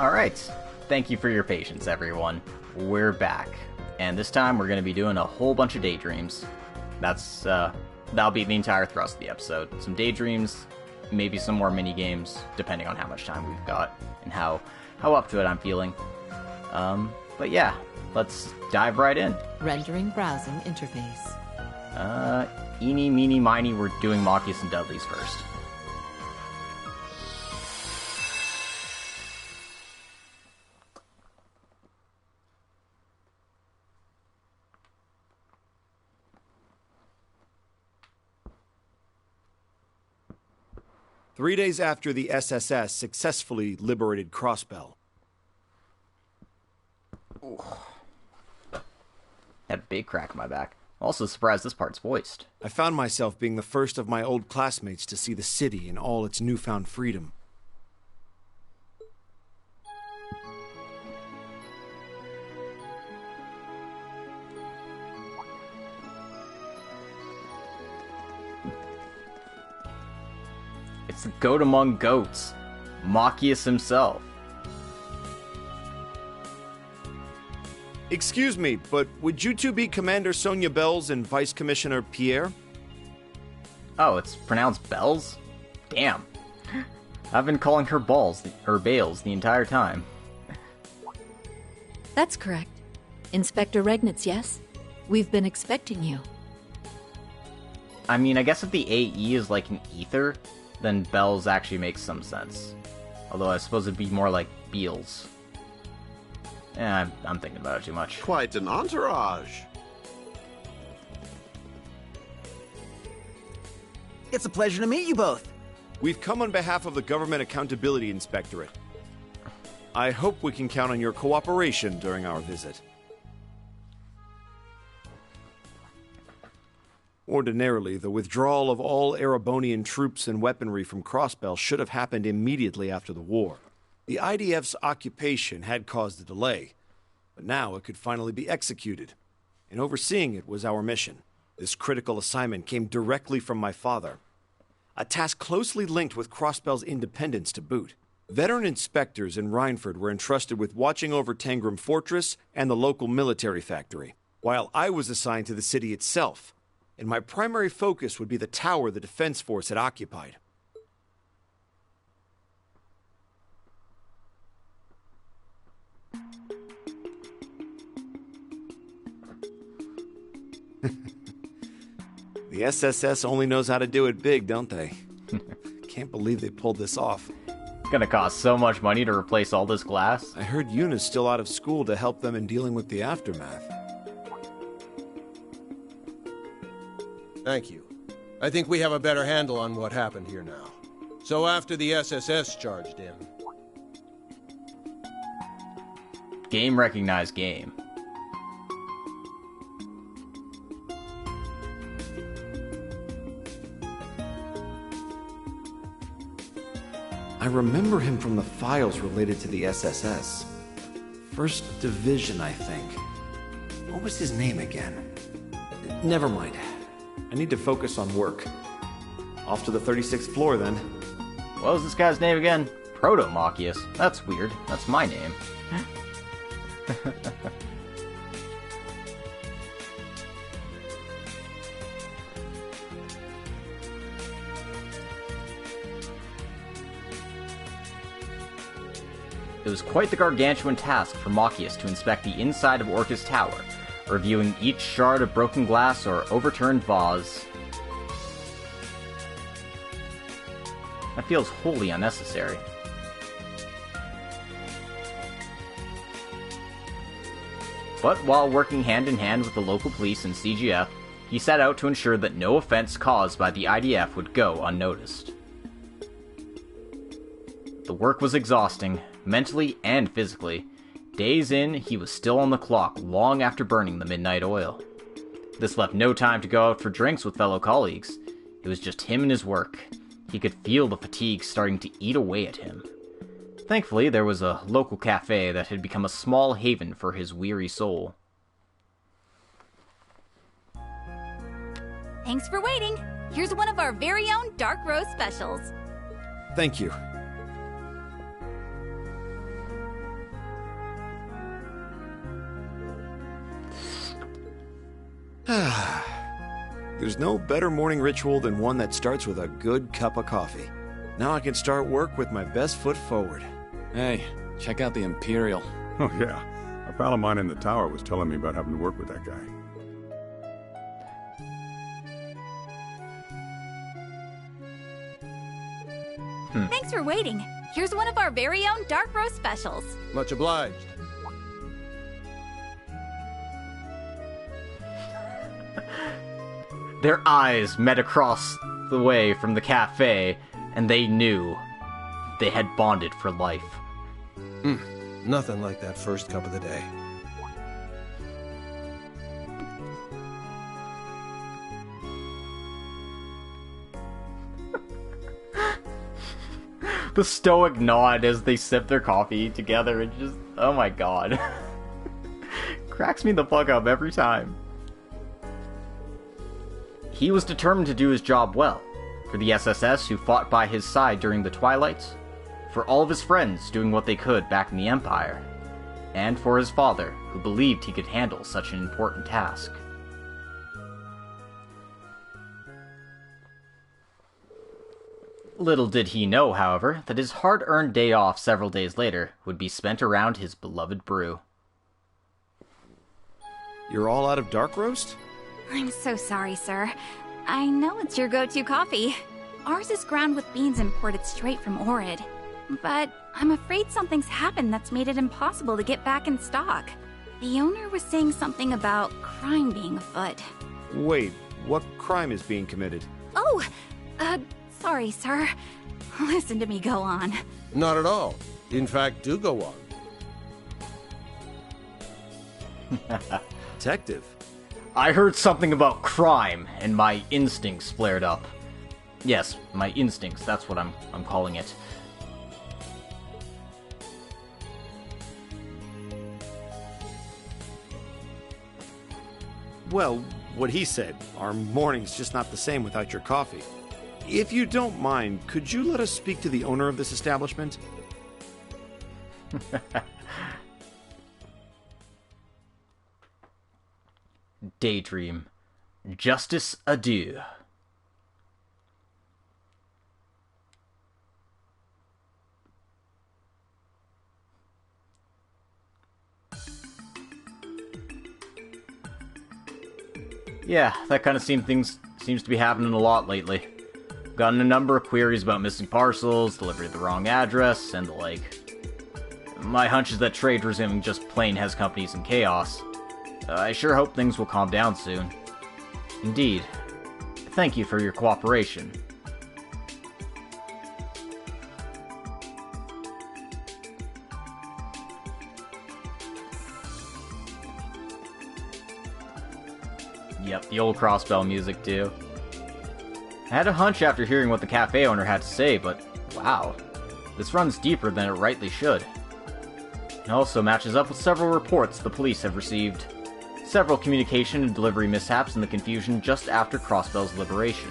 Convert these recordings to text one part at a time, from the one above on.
Alright, thank you for your patience, everyone. We're back. And this time we're going to be doing a whole bunch of Daydreams. That'll be the entire thrust of the episode. Some Daydreams, maybe some more mini-games, depending on how much time we've got, and how up to it I'm feeling. But yeah, let's dive right in. Rendering browsing interface. Eeny, meeny, miny, we're doing Machias and Dudleys first. Three days after the SSS successfully liberated Crossbell. Had a big crack in my back. Also surprised this part's voiced. I found myself being the first of my old classmates to see the city in all its newfound freedom. It's the goat among goats, Machias himself. Excuse me, but would you two be Commander Sonia Bells and Vice Commissioner Pierre? Oh, it's pronounced Bells? Damn. I've been calling her Balls, or Bales, the entire time. That's correct. Inspector Regnitz, yes? We've been expecting you. I mean, I guess if the AE is like an ether, then Bells actually makes some sense. Although I suppose it'd be more like Beals. I'm thinking about it too much. Quite an entourage. It's a pleasure to meet you both. We've come on behalf of the Government Accountability Inspectorate. I hope we can count on your cooperation during our visit. Ordinarily, the withdrawal of all Erebonian troops and weaponry from Crossbell should have happened immediately after the war. The IDF's occupation had caused a delay, but now it could finally be executed, and overseeing it was our mission. This critical assignment came directly from my father, a task closely linked with Crossbell's independence to boot. Veteran inspectors in Rhineford were entrusted with watching over Tangram Fortress and the local military factory, while I was assigned to the city itself, and my primary focus would be the tower the defense force had occupied. The SSS only knows how to do it big, don't they? Can't believe they pulled this off. It's gonna cost so much money to replace all this glass. I heard Yuna's still out of school to help them in dealing with the aftermath. Thank you. I think we have a better handle on what happened here now. So after the SSS charged in... Game recognized game. I remember him from the files related to the SSS. First Division, I think. What was his name again? Never mind. I need to focus on work. Off to the 36th floor, then. What was this guy's name again? Proto-Machias. That's weird. That's my name. It was quite the gargantuan task for Machias to inspect the inside of Orca's tower, reviewing each shard of broken glass or overturned vase. That feels wholly unnecessary. But while working hand in hand with the local police and CGF, he set out to ensure that no offense caused by the IDF would go unnoticed. The work was exhausting, mentally and physically. Days in, he was still on the clock long after burning the midnight oil. This left no time to go out for drinks with fellow colleagues. It was just him and his work. He could feel the fatigue starting to eat away at him. Thankfully, there was a local cafe that had become a small haven for his weary soul. Thanks for waiting. Here's one of our very own dark roast specials. Thank you. There's no better morning ritual than one that starts with a good cup of coffee. Now I can start work with my best foot forward. Hey, check out the Imperial. Oh, yeah. A pal of mine in the tower was telling me about having to work with that guy. Thanks for waiting. Here's one of our very own dark roast specials. Much obliged. Their eyes met across the way from the cafe, and they knew they had bonded for life. Nothing like that first cup of the day. The stoic nod as they sip their coffee together, and just, oh my god. Cracks me the fuck up every time. He was determined to do his job well, for the SSS who fought by his side during the Twilights, for all of his friends doing what they could back in the Empire, and for his father, who believed he could handle such an important task. Little did he know, however, that his hard-earned day off several days later would be spent around his beloved brew. You're all out of dark roast? I'm so sorry, sir. I know it's your go-to coffee. Ours is ground with beans imported straight from Orid. But I'm afraid something's happened that's made it impossible to get back in stock. The owner was saying something about crime being afoot. Wait, what crime is being committed? Oh, sorry, sir. Listen to me go on. Not at all. In fact, do go on. Detective. I heard something about crime, and my instincts flared up. Yes, my instincts, that's what I'm calling it. Well, what he said. Our morning's just not the same without your coffee. If you don't mind, could you let us speak to the owner of this establishment? Daydream. Justice adieu. Yeah, that kind of seems to be happening a lot lately. Gotten a number of queries about missing parcels, delivery of the wrong address, and the like. My hunch is that trade resuming just plain has companies in chaos. I sure hope things will calm down soon. Indeed. Thank you for your cooperation. Yep, the old crossbell music too. I had a hunch after hearing what the cafe owner had to say, but wow, this runs deeper than it rightly should. It also matches up with several reports the police have received. Several communication and delivery mishaps in the confusion just after Crossbell's liberation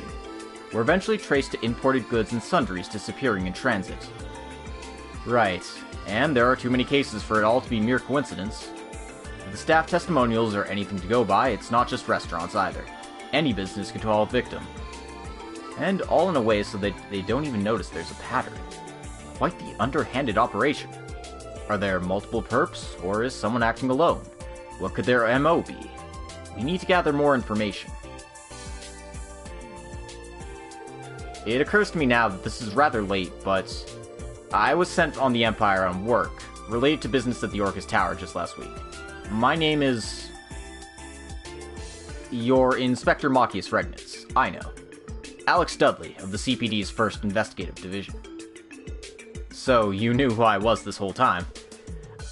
were eventually traced to imported goods and sundries disappearing in transit. Right, and there are too many cases for it all to be mere coincidence. If the staff testimonials are anything to go by, it's not just restaurants either. Any business could fall victim. And all in a way so that they don't even notice there's a pattern. Quite the underhanded operation. Are there multiple perps, or is someone acting alone? What could their MO be? We need to gather more information. It occurs to me now that this is rather late, but I was sent on the Empire on work, related to business at the Orcus Tower just last week. My name is... Your Inspector Machius Regnitz. I know. Alex Dudley, of the CPD's 1st Investigative Division. So, you knew who I was this whole time.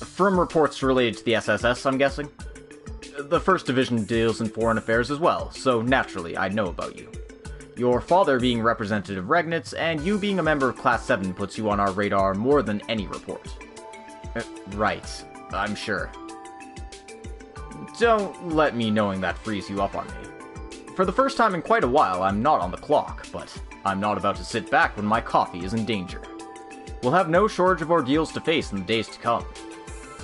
From reports related to the SSS, I'm guessing? The 1st Division deals in foreign affairs as well, so naturally I'd know about you. Your father being Representative Regnitz, and you being a member of Class 7 puts you on our radar more than any report. Right, I'm sure. Don't let me knowing that frees you up on me. For the first time in quite a while, I'm not on the clock, but I'm not about to sit back when my coffee is in danger. We'll have no shortage of ordeals to face in the days to come.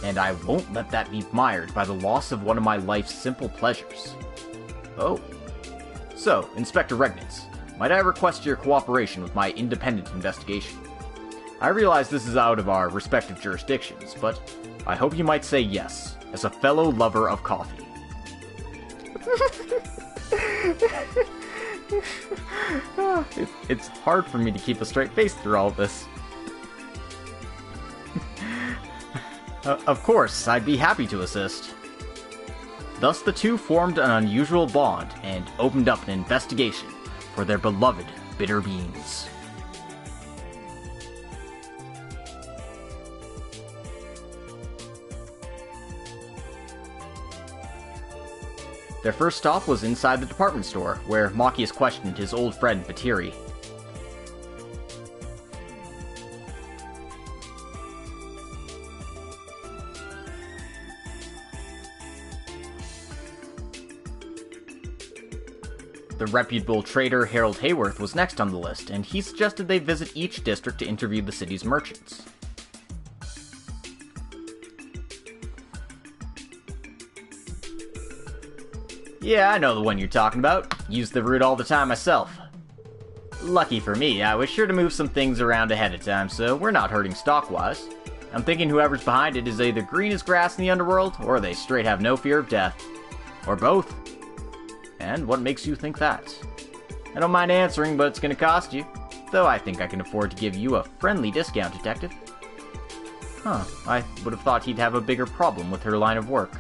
And I won't let that be mired by the loss of one of my life's simple pleasures. Oh. So, Inspector Regnitz, might I request your cooperation with my independent investigation? I realize this is out of our respective jurisdictions, but I hope you might say yes, as a fellow lover of coffee. It's hard for me to keep a straight face through all of this. Of course, I'd be happy to assist. Thus the two formed an unusual bond and opened up an investigation for their beloved bitter beans. Their first stop was inside the department store, where Machias questioned his old friend Vatiri. The reputable trader Harold Hayworth was next on the list, and he suggested they visit each district to interview the city's merchants. Yeah, I know the one you're talking about. Use the route all the time myself. Lucky for me, I was sure to move some things around ahead of time, so we're not hurting stock-wise. I'm thinking whoever's behind it is either green as grass in the underworld, or they straight have no fear of death. Or both. And what makes you think that? I don't mind answering, but it's gonna cost you. Though I think I can afford to give you a friendly discount, Detective. Huh, I would have thought he'd have a bigger problem with her line of work.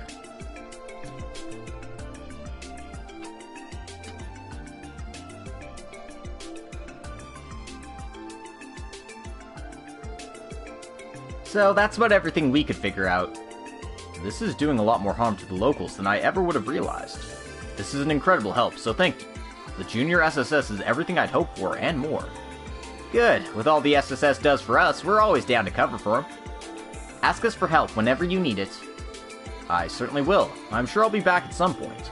So that's about everything we could figure out. This is doing a lot more harm to the locals than I ever would have realized. This is an incredible help, so thank you. The Junior SSS is everything I'd hoped for, and more. Good. With all the SSS does for us, we're always down to cover for him. Ask us for help whenever you need it. I certainly will. I'm sure I'll be back at some point.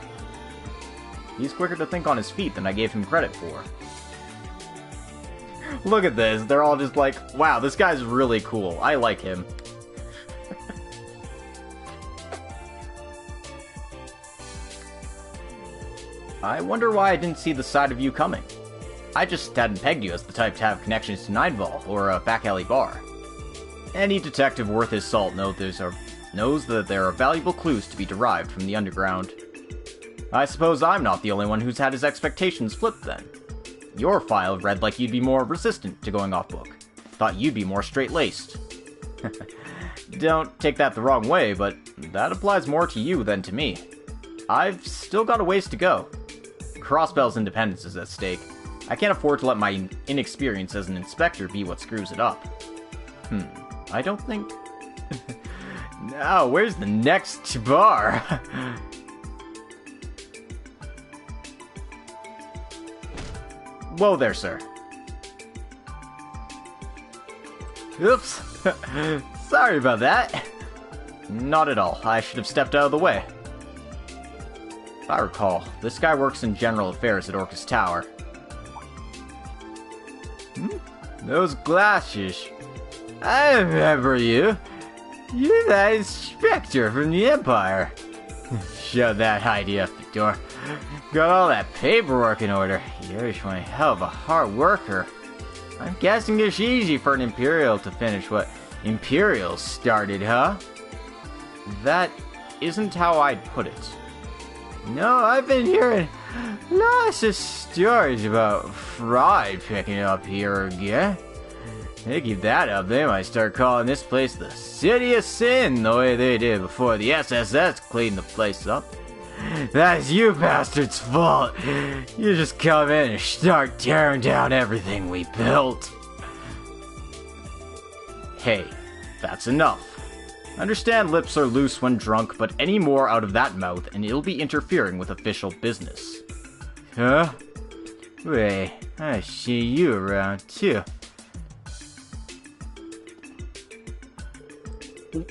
He's quicker to think on his feet than I gave him credit for. Look at this. They're all just like, wow, this guy's really cool. I like him. I wonder why I didn't see the side of you coming. I just hadn't pegged you as the type to have connections to Nightfall or a back alley bar. Any detective worth his salt knows that there are valuable clues to be derived from the underground. I suppose I'm not the only one who's had his expectations flipped then. Your file read like you'd be more resistant to going off book. Thought you'd be more straight-laced. Don't take that the wrong way, but that applies more to you than to me. I've still got a ways to go. Crossbell's independence is at stake. I can't afford to let my inexperience as an inspector be what screws it up. I don't think... Now, where's the next bar? Whoa there, sir. Oops. Sorry about that. Not at all. I should have stepped out of the way. If I recall, this guy works in general affairs at Orcus Tower. Those glasses. I remember you. You're that inspector from the Empire. Show that ID up the door. Got all that paperwork in order. You're one hell of a hard worker. I'm guessing it's easy for an Imperial to finish what Imperial started, huh? That isn't how I'd put it. No, I've been hearing lots of stories about fraud picking up here again. They keep that up, they might start calling this place the City of Sin the way they did before the SSS cleaned the place up. That's you bastards' fault. You just come in and start tearing down everything we built. Hey, that's enough. Understand lips are loose when drunk, but any more out of that mouth and it'll be interfering with official business. Huh? Wait, I see you around too.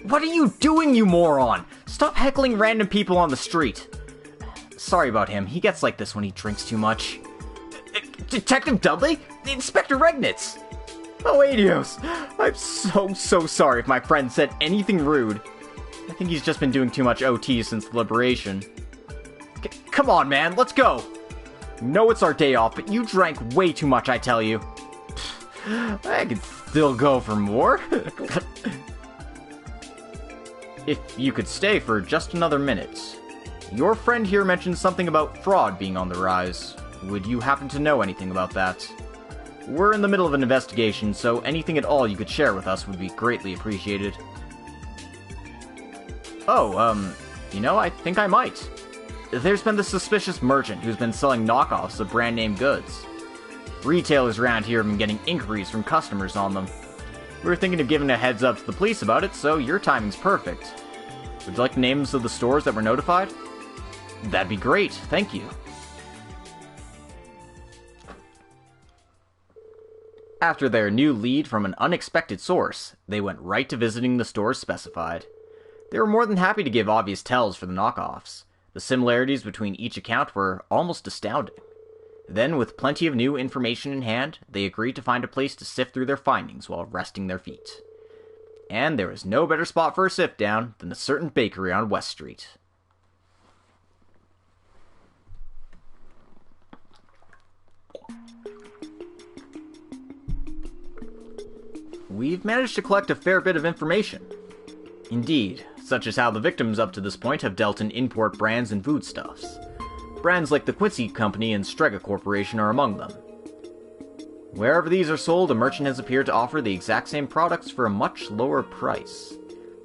What are you doing, you moron? Stop heckling random people on the street. Sorry about him. He gets like this when he drinks too much. Detective Dudley? Inspector Regnitz! Oh, Adios! I'm so sorry if my friend said anything rude. I think he's just been doing too much OT since the liberation. Come on, man, let's go! No, it's our day off, but you drank way too much, I tell you. I could still go for more. If you could stay for just another minute. Your friend here mentioned something about fraud being on the rise. Would you happen to know anything about that? We're in the middle of an investigation, so anything at all you could share with us would be greatly appreciated. Oh, I think I might. There's been this suspicious merchant who's been selling knockoffs of brand-name goods. Retailers around here have been getting inquiries from customers on them. We were thinking of giving a heads up to the police about it, so your timing's perfect. Would you like the names of the stores that were notified? That'd be great, thank you. After their new lead from an unexpected source, they went right to visiting the stores specified. They were more than happy to give obvious tells for the knockoffs. The similarities between each account were almost astounding. Then, with plenty of new information in hand, they agreed to find a place to sift through their findings while resting their feet. And there was no better spot for a sit-down than a certain bakery on West Street. We've managed to collect a fair bit of information. Indeed, such as how the victims up to this point have dealt in import brands and foodstuffs. Brands like the Quincy Company and Strega Corporation are among them. Wherever these are sold, a merchant has appeared to offer the exact same products for a much lower price.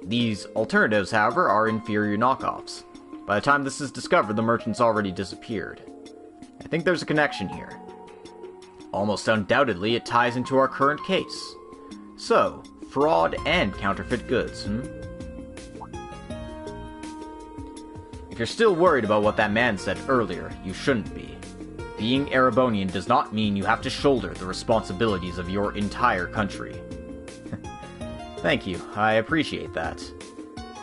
These alternatives, however, are inferior knockoffs. By the time this is discovered, the merchant's already disappeared. I think there's a connection here. Almost undoubtedly, it ties into our current case. So, fraud and counterfeit goods, If you're still worried about what that man said earlier, you shouldn't be. Being Erebonian does not mean you have to shoulder the responsibilities of your entire country. Thank you, I appreciate that.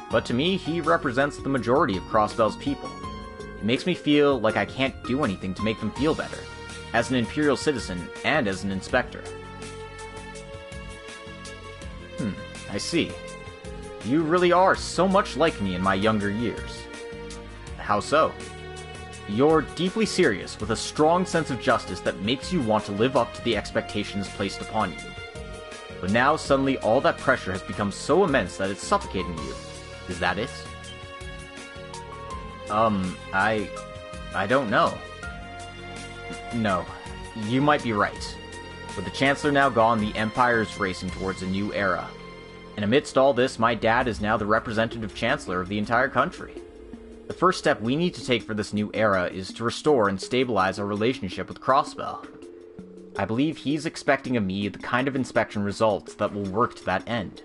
But to me, he represents the majority of Crossbell's people. It makes me feel like I can't do anything to make them feel better, as an Imperial citizen and as an inspector. I see. You really are so much like me in my younger years. How so? You're deeply serious with a strong sense of justice that makes you want to live up to the expectations placed upon you. But now suddenly all that pressure has become so immense that it's suffocating you. Is that it? I don't know. No, you might be right. With the Chancellor now gone, the Empire is racing towards a new era. And amidst all this, my dad is now the representative Chancellor of the entire country. The first step we need to take for this new era is to restore and stabilize our relationship with Crossbell. I believe he's expecting of me the kind of inspection results that will work to that end.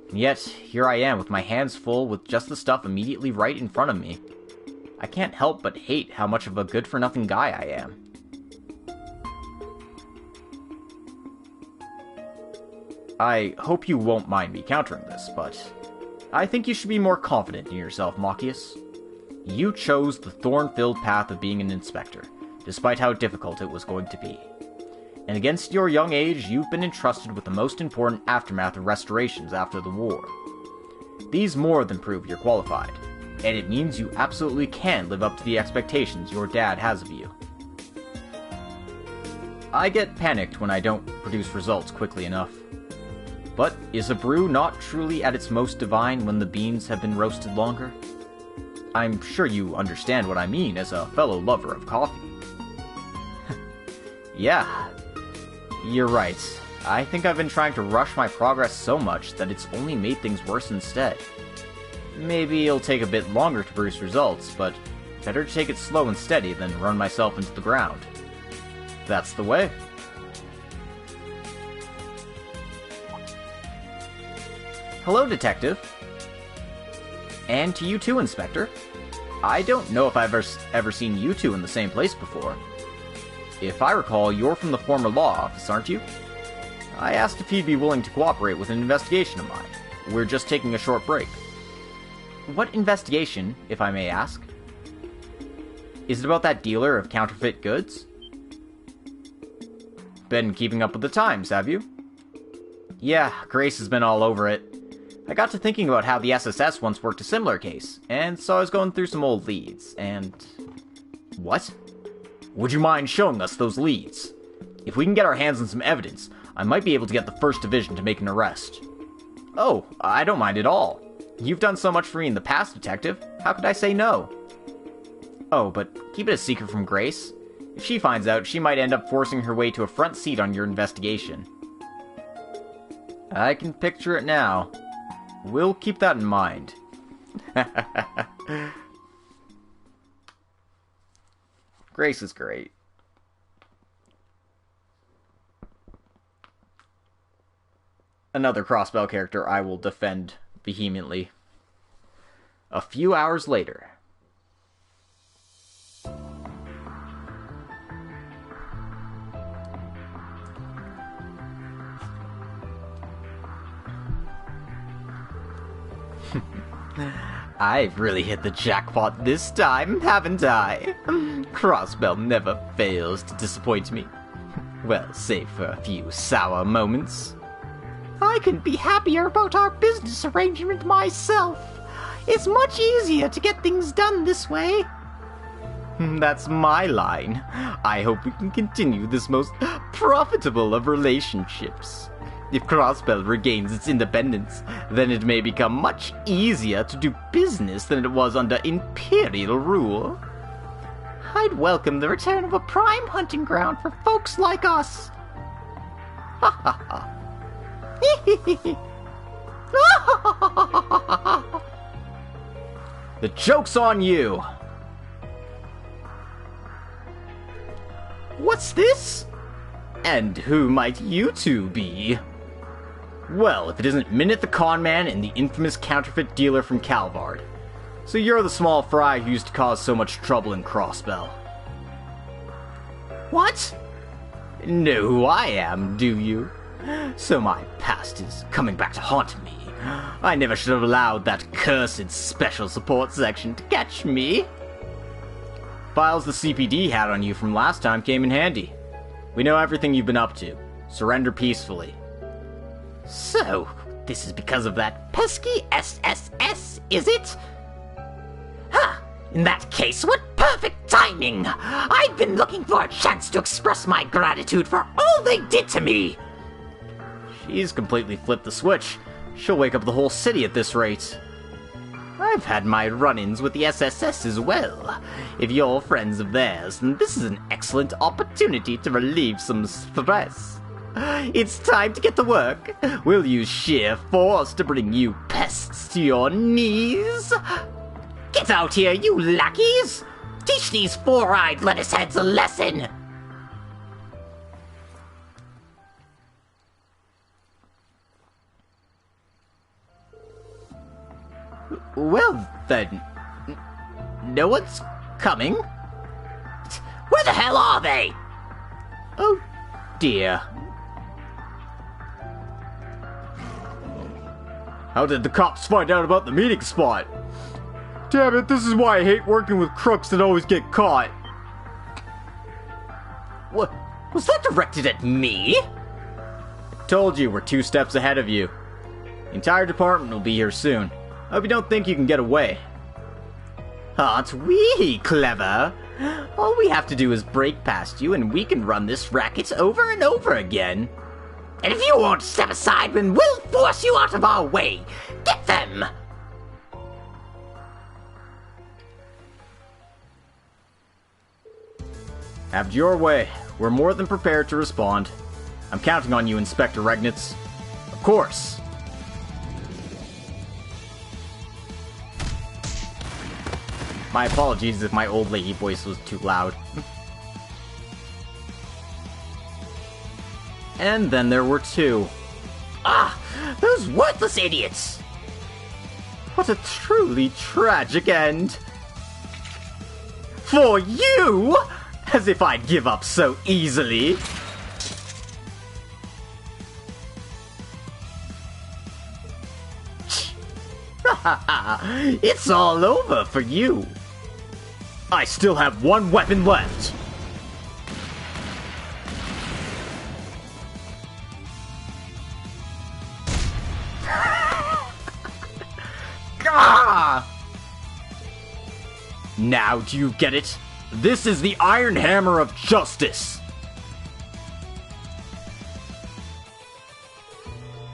And yet, here I am with my hands full with just the stuff immediately right in front of me. I can't help but hate how much of a good-for-nothing guy I am. I hope you won't mind me countering this, but I think you should be more confident in yourself, Machias. You chose the thorn-filled path of being an inspector, despite how difficult it was going to be. And against your young age, you've been entrusted with the most important aftermath of restorations after the war. These more than prove you're qualified, and it means you absolutely can live up to the expectations your dad has of you. I get panicked when I don't produce results quickly enough. But is a brew not truly at its most divine when the beans have been roasted longer? I'm sure you understand what I mean as a fellow lover of coffee. Yeah, you're right. I think I've been trying to rush my progress so much that it's only made things worse instead. Maybe it'll take a bit longer to produce results, but better to take it slow and steady than run myself into the ground. That's the way. Hello, Detective. And to you too, Inspector. I don't know if I've ever seen you two in the same place before. If I recall, you're from the former law office, aren't you? I asked if he'd be willing to cooperate with an investigation of mine. We're just taking a short break. What investigation, if I may ask? Is it about that dealer of counterfeit goods? Been keeping up with the times, have you? Yeah, Grace has been all over it. I got to thinking about how the SSS once worked a similar case, and so I was going through some old leads, and What? Would you mind showing us those leads? If we can get our hands on some evidence, I might be able to get the 1st Division to make an arrest. Oh, I don't mind at all. You've done so much for me in the past, Detective. How could I say no? Oh, but keep it a secret from Grace. If she finds out, she might end up forcing her way to a front seat on your investigation. I can picture it now. We'll keep that in mind. Grace is great. Another Crossbell character I will defend vehemently. A few hours later. I've really hit the jackpot this time, haven't I? Crossbell never fails to disappoint me. Well, save for a few sour moments. I couldn't be happier about our business arrangement myself. It's much easier to get things done this way. That's my line. I hope we can continue this most profitable of relationships. If Crossbell regains its independence, then it may become much easier to do business than it was under Imperial rule. I'd welcome the return of a prime hunting ground for folks like us. Ha ha ha. The joke's on you! What's this? And who might you two be? Well, if it isn't Minute the Conman and the infamous counterfeit dealer from Calvard. So you're the small fry who used to cause so much trouble in Crossbell. What? Know who I am, do you? So my past is coming back to haunt me. I never should have allowed that cursed special support section to catch me. Files the CPD had on you from last time came in handy. We know everything you've been up to. Surrender peacefully. So, this is because of that pesky SSS, is it? Huh! In that case, what perfect timing! I've been looking for a chance to express my gratitude for all they did to me! She's completely flipped the switch. She'll wake up the whole city at this rate. I've had my run-ins with the SSS as well. If you're friends of theirs, then this is an excellent opportunity to relieve some stress. It's time to get to work. We'll use sheer force to bring you pests to your knees. Get out here, you lackeys! Teach these four-eyed lettuce heads a lesson! Well, then, no one's coming? Where the hell are they? Oh, dear. How did the cops find out about the meeting spot? Damn it, this is why I hate working with crooks that always get caught. What? Was that directed at me? I told you, we're 2 steps ahead of you. The entire department will be here soon. I hope you don't think you can get away. Aren't we clever? All we have to do is break past you and we can run this racket over and over again. And if you won't step aside, then we'll force you out of our way. Get them! Have it your way. We're more than prepared to respond. I'm counting on you, Inspector Regnitz. Of course. My apologies if my old lady voice was too loud. And then there were 2. Ah! Those worthless idiots! What a truly tragic end! For you! As if I'd give up so easily! It's all over for you! I still have 1 weapon left! Now do you get it? This is the Iron Hammer of Justice!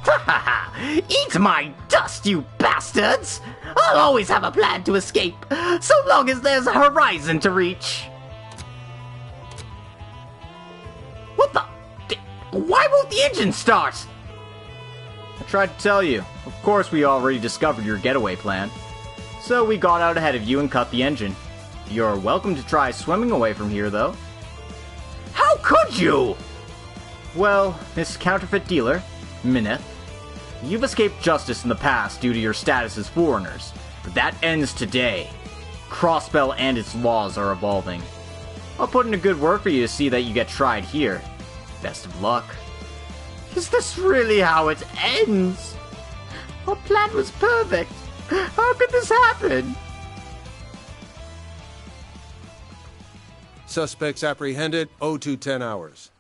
Ha ha ha! Eat my dust, you bastards! I'll always have a plan to escape, so long as there's a horizon to reach. What the? Why won't the engine start? I tried to tell you. Of course we already discovered your getaway plan. So we got out ahead of you and cut the engine. You're welcome to try swimming away from here, though. How could you? Well, Miss Counterfeit Dealer, Mineth, you've escaped justice in the past due to your status as foreigners, but that ends today. Crossbell and its laws are evolving. I'll put in a good word for you to see that you get tried here. Best of luck. Is this really how it ends? Our plan was perfect. How could this happen? Suspects apprehended, 0210 hours.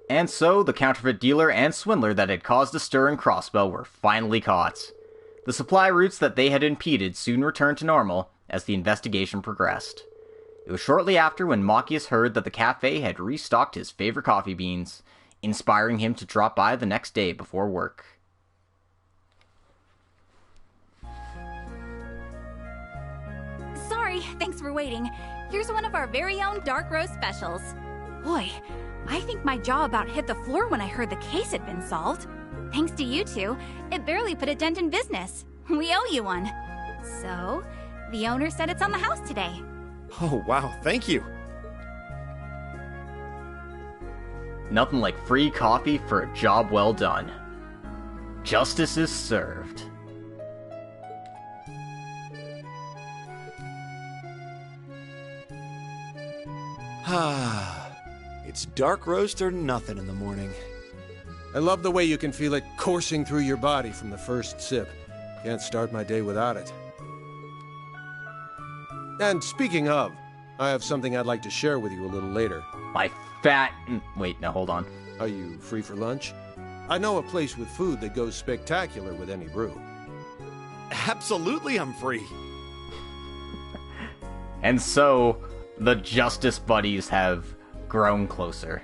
And so, the counterfeit dealer and swindler that had caused a stir in Crossbell were finally caught. The supply routes that they had impeded soon returned to normal as the investigation progressed. It was shortly after when Machias heard that the cafe had restocked his favorite coffee beans, inspiring him to drop by the next day before work. Sorry, thanks for waiting. Here's one of our very own dark roast specials. Boy, I think my jaw about hit the floor when I heard the case had been solved. Thanks to you two, it barely put a dent in business. We owe you one. So, the owner said it's on the house today. Oh, wow, thank you. Nothing like free coffee for a job well done. Justice is served. It's dark roast or nothing in the morning. I love the way you can feel it coursing through your body from the first sip. Can't start my day without it. And speaking of, I have something I'd like to share with you a little later. My fat... Wait, now hold on. Are you free for lunch? I know a place with food that goes spectacular with any brew. Absolutely, I'm free. And so, the Justice Buddies have grown closer.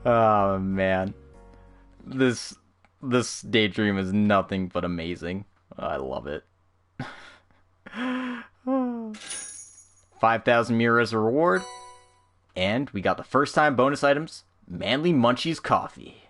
Oh, man. This daydream is nothing but amazing. I love it. 5,000 Mira as a reward. And we got the first time bonus items, Manly Munchies Coffee.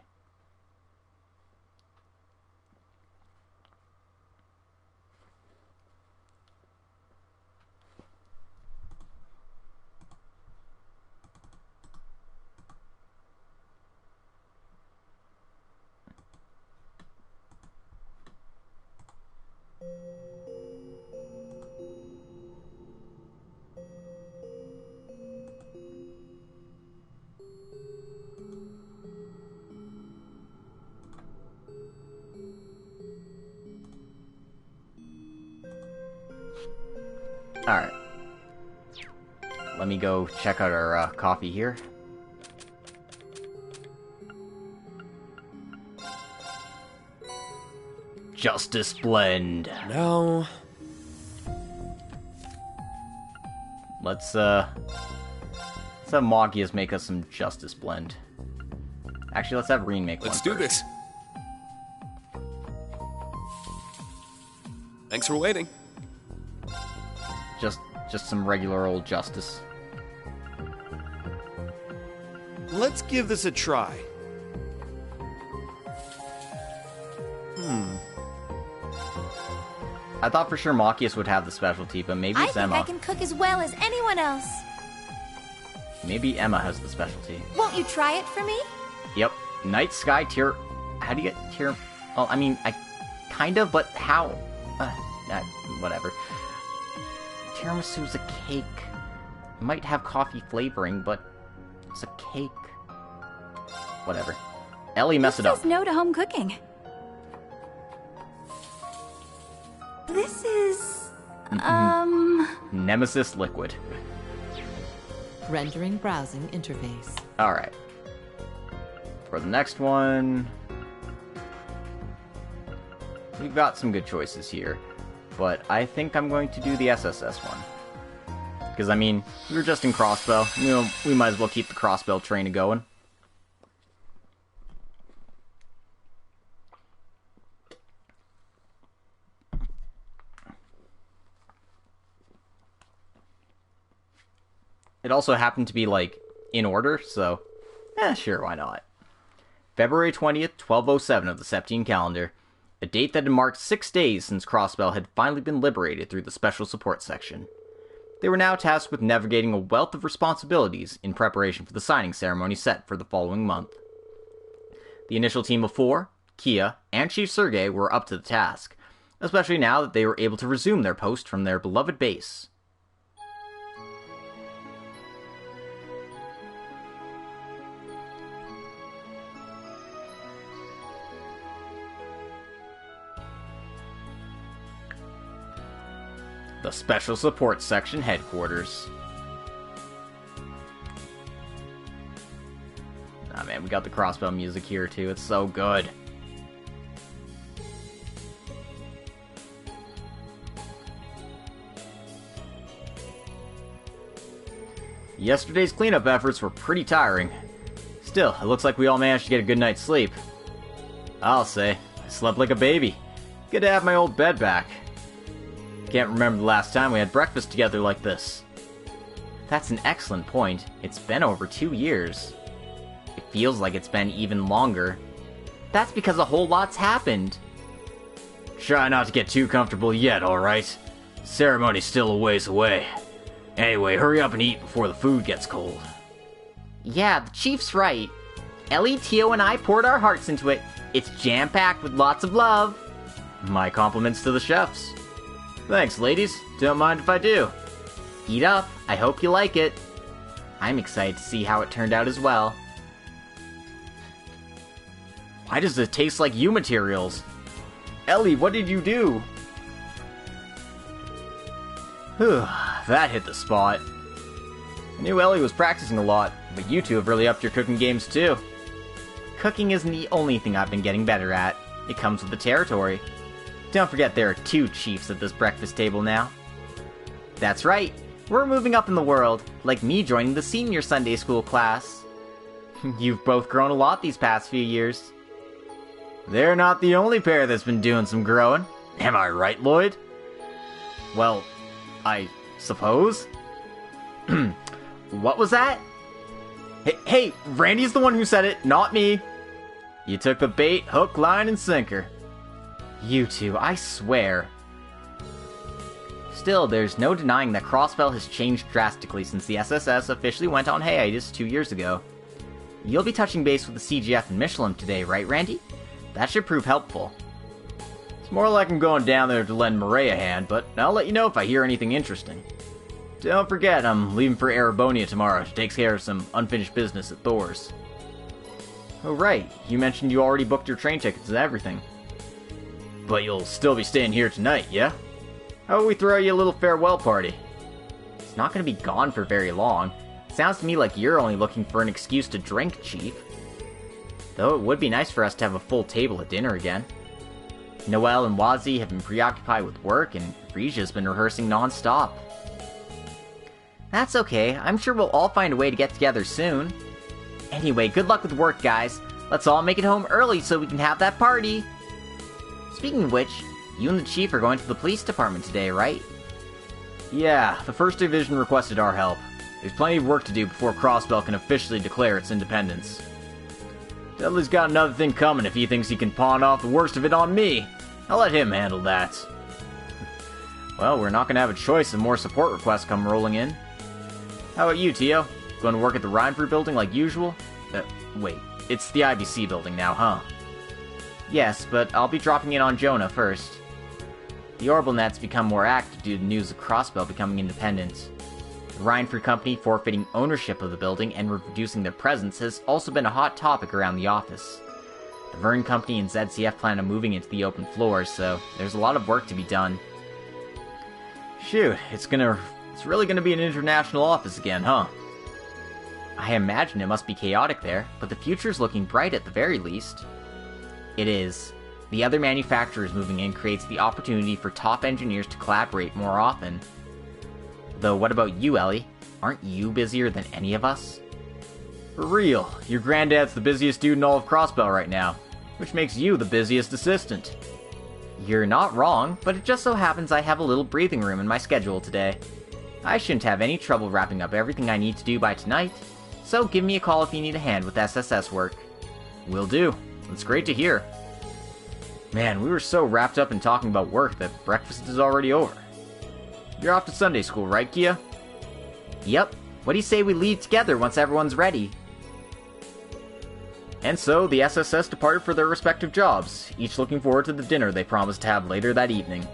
Alright. Let me go check out our coffee here. Justice Blend. No. Let's have Machias make us some Justice Blend. Actually, let's have Reen make one. Let's do this. Thanks for waiting. Just some regular old Justice. Let's give this a try. I thought for sure Machias would have the specialty, but maybe it's Emma. I think I can cook as well as anyone else. Maybe Emma has the specialty. Won't you try it for me? Yep. Night Sky tier... How do you get tier... Oh, I mean, kind of, but how? Whatever. Tiramisu's a cake. It might have coffee flavoring, but it's a cake. Whatever. Ellie, mess it up. Who says no to home cooking? This is... Nemesis Liquid. Rendering browsing interface. Alright. For the next one... We've got some good choices here. but I think I'm going to do the SSS one. Because, I mean, we were just in Crossbell. You know, we might as well keep the Crossbell train going. It also happened to be, like, in order, so, sure, why not? February 20th, 1207 of the Septine calendar, a date that had marked 6 days since Crossbell had finally been liberated through the Special Support Section. They were now tasked with navigating a wealth of responsibilities in preparation for the signing ceremony set for the following month. The initial team of 4, Kia, and Chief Sergei were up to the task, especially now that they were able to resume their post from their beloved base. The Special Support Section Headquarters. Ah man, we got the Crossbell music here too, it's so good. Yesterday's cleanup efforts were pretty tiring. Still, it looks like we all managed to get a good night's sleep. I'll say, I slept like a baby. Good to have my old bed back. Can't remember the last time we had breakfast together like this. That's an excellent point. It's been over 2 years. It feels like it's been even longer. That's because a whole lot's happened. Try not to get too comfortable yet, alright? Ceremony's still a ways away. Anyway, hurry up and eat before the food gets cold. Yeah, the Chief's right. Ellie, Tio, and I poured our hearts into it. It's jam-packed with lots of love. My compliments to the chefs. Thanks, ladies. Don't mind if I do. Eat up. I hope you like it. I'm excited to see how it turned out as well. Why does it taste like you materials? Ellie, what did you do? Whew, that hit the spot. I knew Ellie was practicing a lot, but you two have really upped your cooking games too. Cooking isn't the only thing I've been getting better at. It comes with the territory. Don't forget there are 2 chiefs at this breakfast table now. That's right, we're moving up in the world, like me joining the senior Sunday school class. You've both grown a lot these past few years. They're not the only pair that's been doing some growing. Am I right, Lloyd? Well, I suppose. What was that? Hey, Randy's the one who said it, not me. You took the bait, hook, line, and sinker. You two, I swear. Still, there's no denying that Crossbell has changed drastically since the SSS officially went on hiatus 2 years ago. You'll be touching base with the CGF and Michelin today, right, Randy? That should prove helpful. It's more like I'm going down there to lend Murray a hand, but I'll let you know if I hear anything interesting. Don't forget, I'm leaving for Erebonia tomorrow to take care of some unfinished business at Thor's. Oh right, you mentioned you already booked your train tickets and everything. But you'll still be staying here tonight, yeah? How about we throw you a little farewell party? It's not going to be gone for very long. Sounds to me like you're only looking for an excuse to drink, Chief. Though it would be nice for us to have a full table at dinner again. Noelle and Wazi have been preoccupied with work, and Frisia's been rehearsing non-stop. That's okay, I'm sure we'll all find a way to get together soon. Anyway, good luck with work, guys. Let's all make it home early so we can have that party. Speaking of which, you and the Chief are going to the police department today, right? Yeah, the 1st Division requested our help. There's plenty of work to do before Crossbell can officially declare its independence. Dudley's got another thing coming if he thinks he can pawn off the worst of it on me. I'll let him handle that. Well, we're not going to have a choice if more support requests come rolling in. How about you, Tio? Going to work at the Reverie building like usual? Wait, it's the IBC building now, huh? Yes, but I'll be dropping in on Jonah first. The Orbital Net's become more active due to news of Crossbell becoming independent. The Reverie Company forfeiting ownership of the building and reducing their presence has also been a hot topic around the office. The Vern Company and ZCF plan on moving into the open floors, so there's a lot of work to be done. Shoot, it's really gonna be an international office again, huh? I imagine it must be chaotic there, but the future's looking bright at the very least. It is. The other manufacturers moving in creates the opportunity for top engineers to collaborate more often. Though what about you, Ellie? Aren't you busier than any of us? For real, your granddad's the busiest dude in all of Crossbell right now, which makes you the busiest assistant. You're not wrong, but it just so happens I have a little breathing room in my schedule today. I shouldn't have any trouble wrapping up everything I need to do by tonight, so give me a call if you need a hand with SSS work. Will do. It's great to hear. Man, we were so wrapped up in talking about work that breakfast is already over. You're off to Sunday school, right, Kia? Yep. What do you say we leave together once everyone's ready? And so, the SSS departed for their respective jobs, each looking forward to the dinner they promised to have later that evening.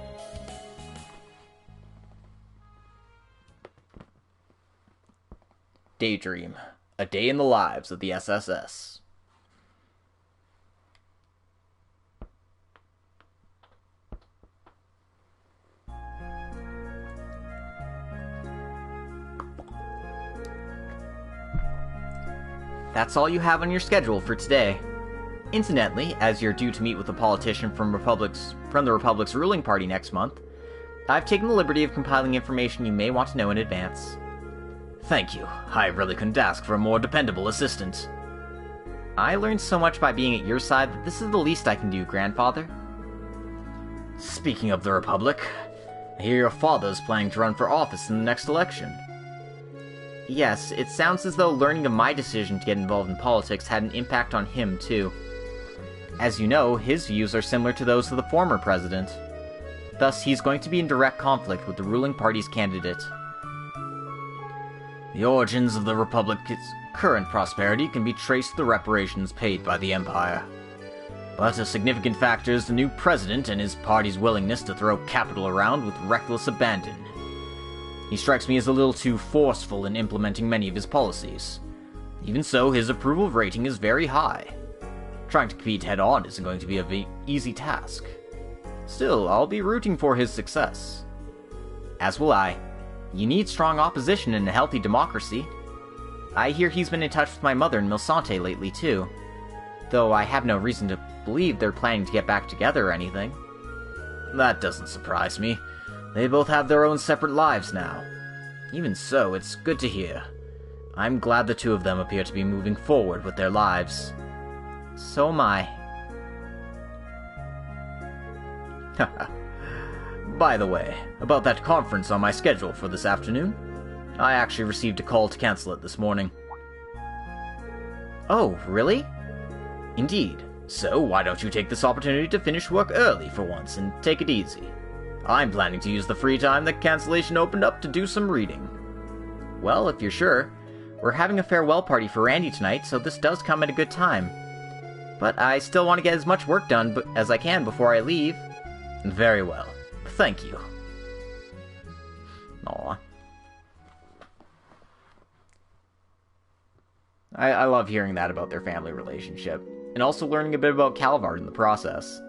Daydream. A day in the lives of the SSS. That's all you have on your schedule for today. Incidentally, as you're due to meet with a politician from the Republic's ruling party next month, I've taken the liberty of compiling information you may want to know in advance. Thank you. I really couldn't ask for a more dependable assistant. I learned so much by being at your side that this is the least I can do, Grandfather. Speaking of the Republic, I hear your father's planning to run for office in the next election. Yes, it sounds as though learning of my decision to get involved in politics had an impact on him, too. As you know, his views are similar to those of the former president. Thus, he's going to be in direct conflict with the ruling party's candidate. The origins of the Republic's current prosperity can be traced to the reparations paid by the Empire. But a significant factor is the new president and his party's willingness to throw capital around with reckless abandon. He strikes me as a little too forceful in implementing many of his policies. Even so, his approval rating is very high. Trying to compete head-on isn't going to be an easy task. Still, I'll be rooting for his success. As will I. You need strong opposition in a healthy democracy. I hear he's been in touch with my mother in Milsante lately, too. Though I have no reason to believe they're planning to get back together or anything. That doesn't surprise me. They both have their own separate lives now. Even so, it's good to hear. I'm glad the two of them appear to be moving forward with their lives. So am I. By the way, about that conference on my schedule for this afternoon, I actually received a call to cancel it this morning. Oh, really? Indeed. So why don't you take this opportunity to finish work early for once and take it easy? I'm planning to use the free time that cancellation opened up to do some reading. Well, if you're sure, we're having a farewell party for Randy tonight, so this does come at a good time. But I still want to get as much work done as I can before I leave. Very well. Thank you. Aw. I love hearing that about their family relationship, and also learning a bit about Calvard in the process.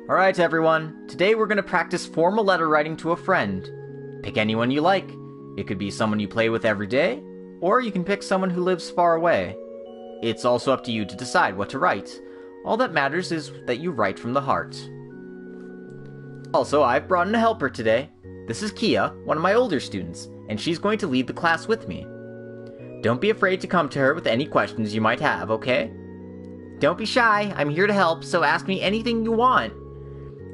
Alright everyone, today we're going to practice formal letter writing to a friend. Pick anyone you like. It could be someone you play with every day, or you can pick someone who lives far away. It's also up to you to decide what to write. All that matters is that you write from the heart. Also, I've brought in a helper today. This is Kia, one of my older students, and she's going to lead the class with me. Don't be afraid to come to her with any questions you might have, okay? Don't be shy, I'm here to help, so ask me anything you want.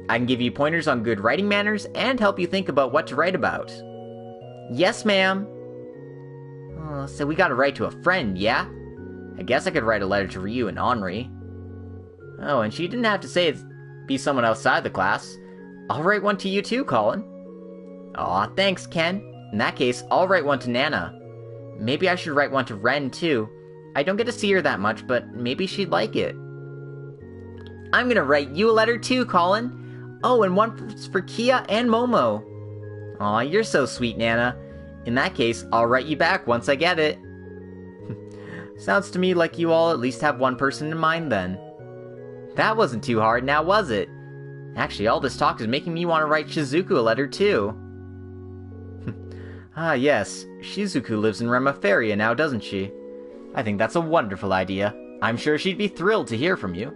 I can give you pointers on good writing manners and help you think about what to write about. Yes, ma'am. Oh, so we gotta write to a friend, yeah? I guess I could write a letter to Ryu and Henri. Oh, and she didn't have to say it'd be someone outside the class. I'll write one to you too, Colin. Aw, thanks, Ken. In that case, I'll write one to Nana. Maybe I should write one to Ren, too. I don't get to see her that much, but maybe she'd like it. I'm gonna write you a letter too, Colin. Oh, and one for Kia and Momo. Aw, you're so sweet, Nana. In that case, I'll write you back once I get it. Sounds to me like you all at least have one person in mind, then. That wasn't too hard, now was it? Actually, all this talk is making me want to write Shizuku a letter, too. Ah, yes. Shizuku lives in Remaferia now, doesn't she? I think that's a wonderful idea. I'm sure she'd be thrilled to hear from you.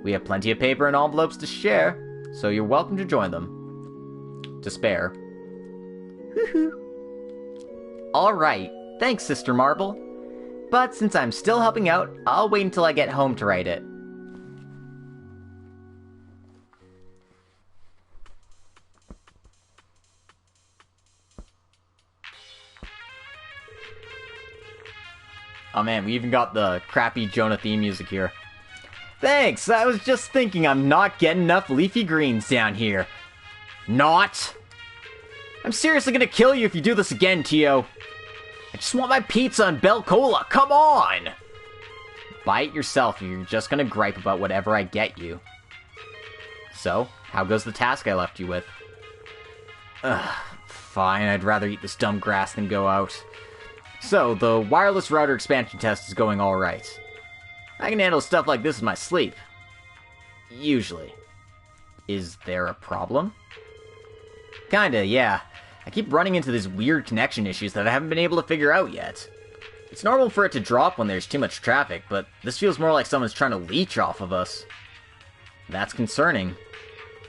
We have plenty of paper and envelopes to share, so you're welcome to join them. To spare. Alright, thanks, Sister Marble. But since I'm still helping out, I'll wait until I get home to write it. Oh man, we even got the crappy Jonah theme music here. Thanks, I was just thinking I'm not getting enough leafy greens down here. Not? I'm seriously gonna kill you if you do this again, Tio. I just want my pizza and Bell Cola, come on! Buy it yourself if you're just gonna gripe about whatever I get you. So, how goes the task I left you with? Ugh, fine, I'd rather eat this dumb grass than go out. So, the wireless router expansion test is going alright. I can handle stuff like this in my sleep. Usually. Is there a problem? Kinda, yeah. I keep running into these weird connection issues that I haven't been able to figure out yet. It's normal for it to drop when there's too much traffic, but this feels more like someone's trying to leech off of us. That's concerning.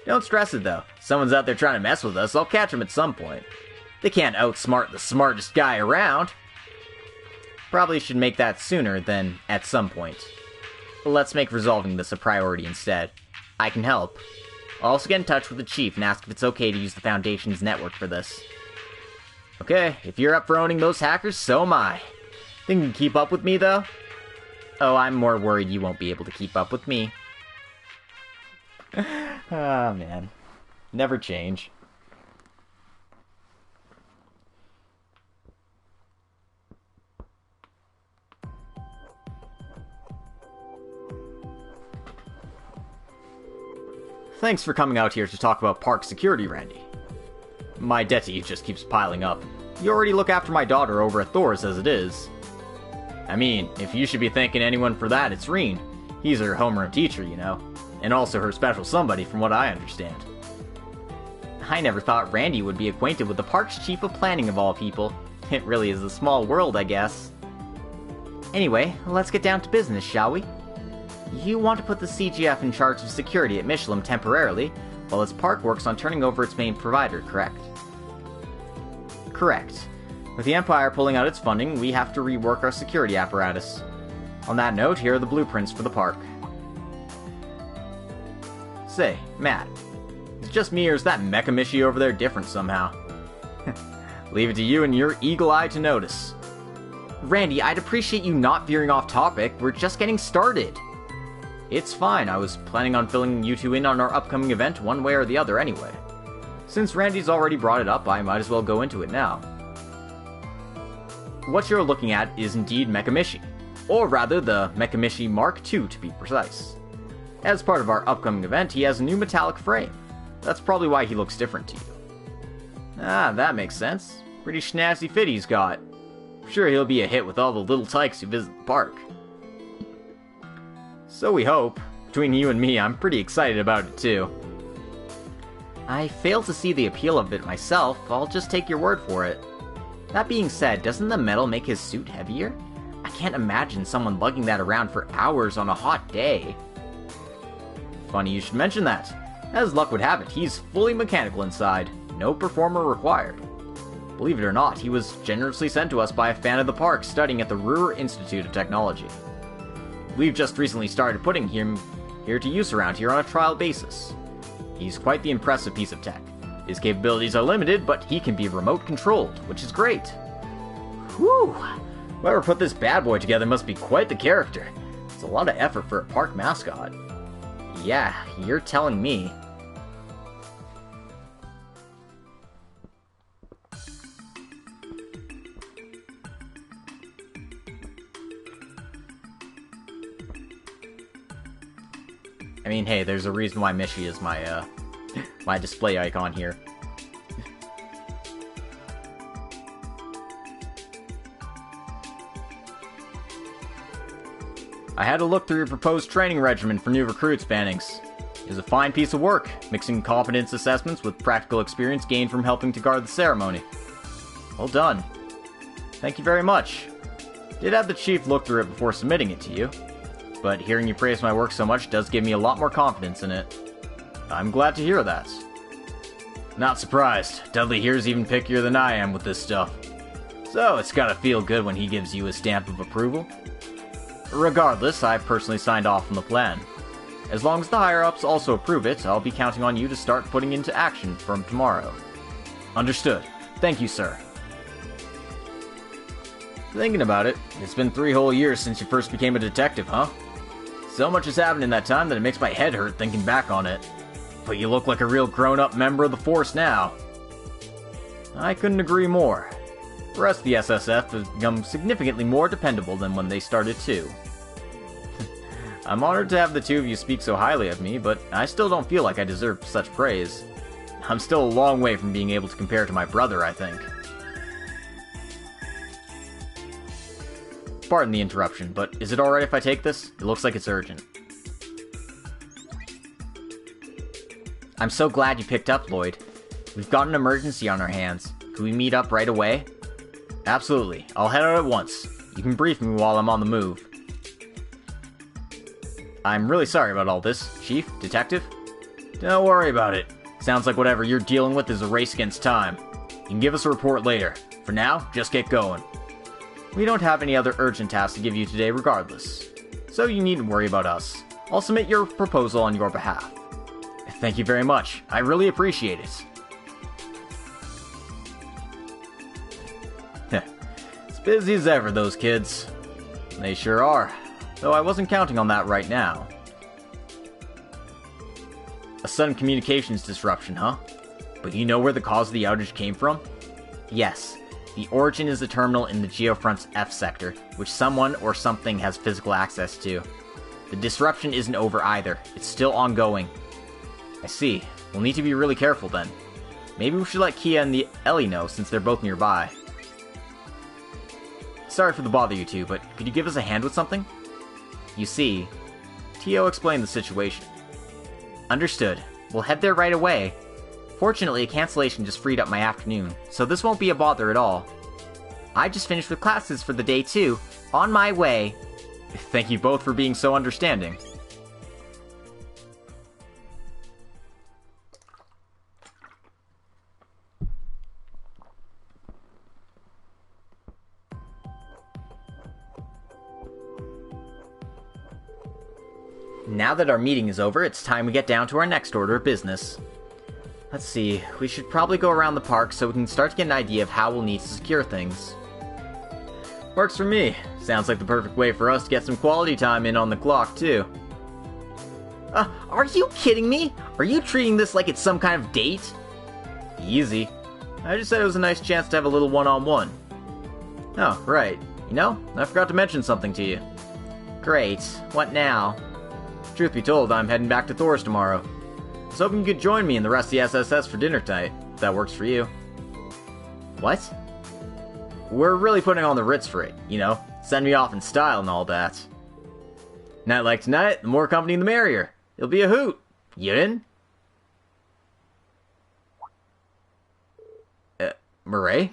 Don't stress it though. Someone's out there trying to mess with us, I'll catch them at some point. They can't outsmart the smartest guy around. Probably should make that sooner than at some point. Let's make resolving this a priority instead. I can help. I'll also get in touch with the chief and ask if it's okay to use the Foundation's network for this. Okay, if you're up for owning those hackers, so am I. Think you can keep up with me, though? Oh, I'm more worried you won't be able to keep up with me. Ah, man. Never change. Thanks for coming out here to talk about park security, Randy. My debt to you just keeps piling up. You already look after my daughter over at Thor's as it is. I mean, if you should be thanking anyone for that, it's Reen. He's her homeroom teacher, you know. And also her special somebody, from what I understand. I never thought Randy would be acquainted with the park's chief of planning of all people. It really is a small world, I guess. Anyway, let's get down to business, shall we? You want to put the CGF in charge of security at Michelin temporarily, while its park works on turning over its main provider, correct? Correct. With the Empire pulling out its funding, we have to rework our security apparatus. On that note, here are the blueprints for the park. Say, Matt, is it just me or is that Mecha Mishi over there different somehow? Leave it to you and your eagle eye to notice. Randy, I'd appreciate you not veering off topic, we're just getting started. It's fine, I was planning on filling you two in on our upcoming event one way or the other anyway. Since Randy's already brought it up, I might as well go into it now. What you're looking at is indeed Mecha Mishi, or rather the Mecha Mishi Mark II to be precise. As part of our upcoming event, he has a new metallic frame. That's probably why he looks different to you. Ah, that makes sense. Pretty snazzy fit he's got. Sure he'll be a hit with all the little tykes who visit the park. So we hope. Between you and me, I'm pretty excited about it too. I fail to see the appeal of it myself, I'll just take your word for it. That being said, doesn't the metal make his suit heavier? I can't imagine someone lugging that around for hours on a hot day. Funny you should mention that. As luck would have it, he's fully mechanical inside, no performer required. Believe it or not, he was generously sent to us by a fan of the park studying at the Ruhr Institute of Technology. We've just recently started putting him here to use around here on a trial basis. He's quite the impressive piece of tech. His capabilities are limited, but he can be remote controlled, which is great. Whew! Whoever put this bad boy together must be quite the character. It's a lot of effort for a park mascot. Yeah, you're telling me. I mean, hey, there's a reason why Mishi is my, my display icon here. I had to look through your proposed training regimen for new recruits, Bannings. It was a fine piece of work, mixing competence assessments with practical experience gained from helping to guard the ceremony. Well done. Thank you very much. Did have the chief look through it before submitting it to you. but hearing you praise my work so much does give me a lot more confidence in it. I'm glad to hear that. Not surprised. Dudley here's even pickier than I am with this stuff. So it's gotta feel good when he gives you a stamp of approval. Regardless, I personally signed off on the plan. As long as the higher-ups also approve it, I'll be counting on you to start putting into action from tomorrow. Understood. Thank you, sir. Thinking about it, it's been 3 whole years since you first became a detective, huh? So much has happened in that time that it makes my head hurt thinking back on it. But you look like a real grown-up member of the force now. I couldn't agree more. The rest of the SSF has become significantly more dependable than when they started too. I'm honored to have the two of you speak so highly of me, but I still don't feel like I deserve such praise. I'm still a long way from being able to compare to my brother, I think. Pardon the interruption, but is it alright if I take this? It looks like it's urgent. I'm so glad you picked up, Lloyd. We've got an emergency on our hands. Can we meet up right away? Absolutely. I'll head out at once. You can brief me while I'm on the move. I'm really sorry about all this, Chief, Detective. Don't worry about it. Sounds like whatever you're dealing with is a race against time. You can give us a report later. For now, just get going. We don't have any other urgent tasks to give you today regardless. So you needn't worry about us. I'll submit your proposal on your behalf. Thank you very much. I really appreciate it. As busy as ever, those kids. They sure are. Though I wasn't counting on that right now. A sudden communications disruption, huh? But you know where the cause of the outage came from? Yes. The origin is a terminal in the Geofront's F sector, which someone or something has physical access to. The disruption isn't over either. It's still ongoing. I see. We'll need to be really careful then. Maybe we should let Kia and Ellie know since they're both nearby. Sorry for the bother, you two, but could you give us a hand with something? You see, Tio explained the situation. Understood. We'll head there right away. Fortunately, a cancellation just freed up my afternoon, so this won't be a bother at all. I just finished with classes for the day too. On my way. Thank you both for being so understanding. Now that our meeting is over, it's time we get down to our next order of business. Let's see, we should probably go around the park so we can start to get an idea of how we'll need to secure things. Works for me. Sounds like the perfect way for us to get some quality time in on the clock, too. Are you kidding me? Are you treating this like it's some kind of date? Easy. I just said it was a nice chance to have a little one-on-one. Oh, right. You know, I forgot to mention something to you. Great. What now? Truth be told, I'm heading back to Thor's tomorrow. I was hoping you could join me and the rest of the SSS for dinner tonight, if that works for you. What? We're really putting on the Ritz for it, you know? Send me off in style and all that. Night like tonight, the more company the merrier. It'll be a hoot. You in? Murray?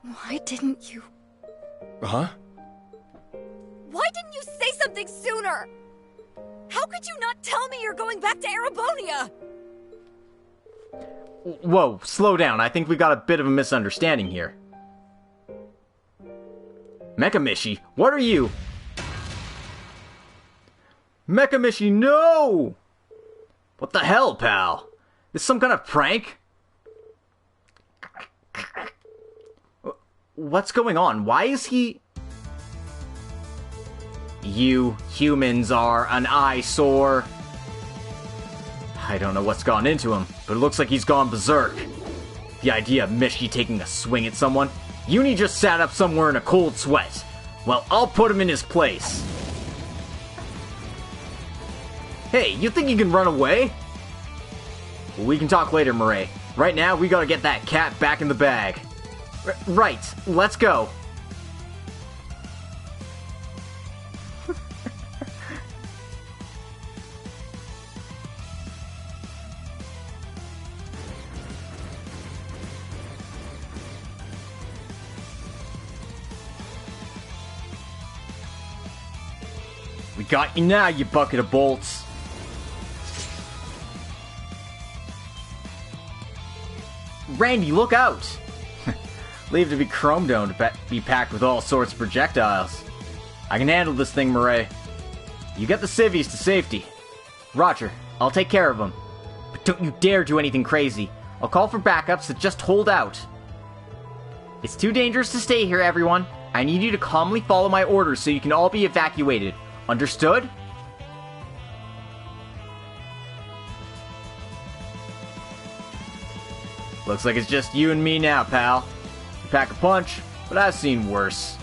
Why didn't you... Huh? Why didn't you say something sooner? How could you not tell me you're going back to Erebonia? Whoa, slow down. I think we got a bit of a misunderstanding here. Mechamishi, what are you? Mechamishi, no! What the hell, pal? This some kind of prank? What's going on? Why is he... You humans are an eyesore. I don't know what's gone into him, but it looks like he's gone berserk. The idea of Mishi taking a swing at someone? Uni just sat up somewhere in a cold sweat. Well, I'll put him in his place. Hey, you think you can run away? We can talk later, Murray. Right now, we gotta get that cat back in the bag. Right, let's go. We got you now, you bucket of bolts. Randy, look out! Leave to be Chrome Dome to be packed with all sorts of projectiles. I can handle this thing, Murray. You get the civvies to safety. Roger, I'll take care of them. But don't you dare do anything crazy. I'll call for backups, so just hold out. It's too dangerous to stay here, everyone. I need you to calmly follow my orders so you can all be evacuated. Understood? Looks like it's just you and me now, pal. You pack a punch, but I've seen worse.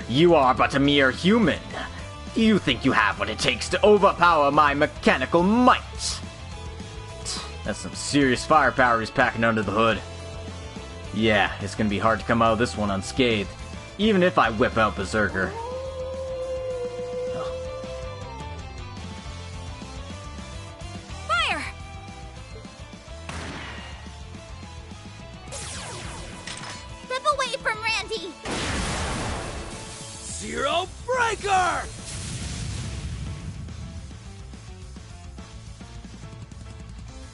You are but a mere human. Do you think you have what it takes to overpower my mechanical might? That's some serious firepower he's packing under the hood. Yeah, it's gonna be hard to come out of this one unscathed, even if I whip out Berserker. Fire! Step away from Randy! Zero Breaker!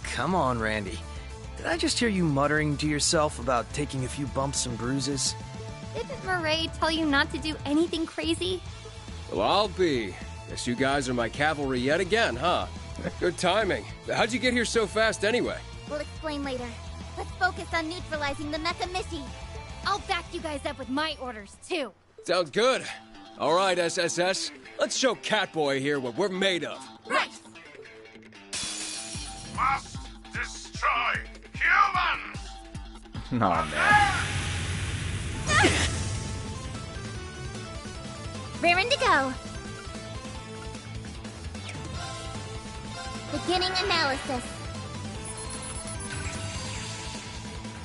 Come on, Randy. Did I just hear you muttering to yourself about taking a few bumps and bruises? Didn't Murray tell you not to do anything crazy? Well, I'll be. Guess you guys are my cavalry yet again, huh? Good timing. How'd you get here so fast anyway? We'll explain later. Let's focus on neutralizing the Mecha-Missy. I'll back you guys up with my orders, too. Sounds good. All right, SSS. Let's show Catboy here what we're made of. Right! Must destroy humans! Oh, man. Raring to go. Beginning analysis.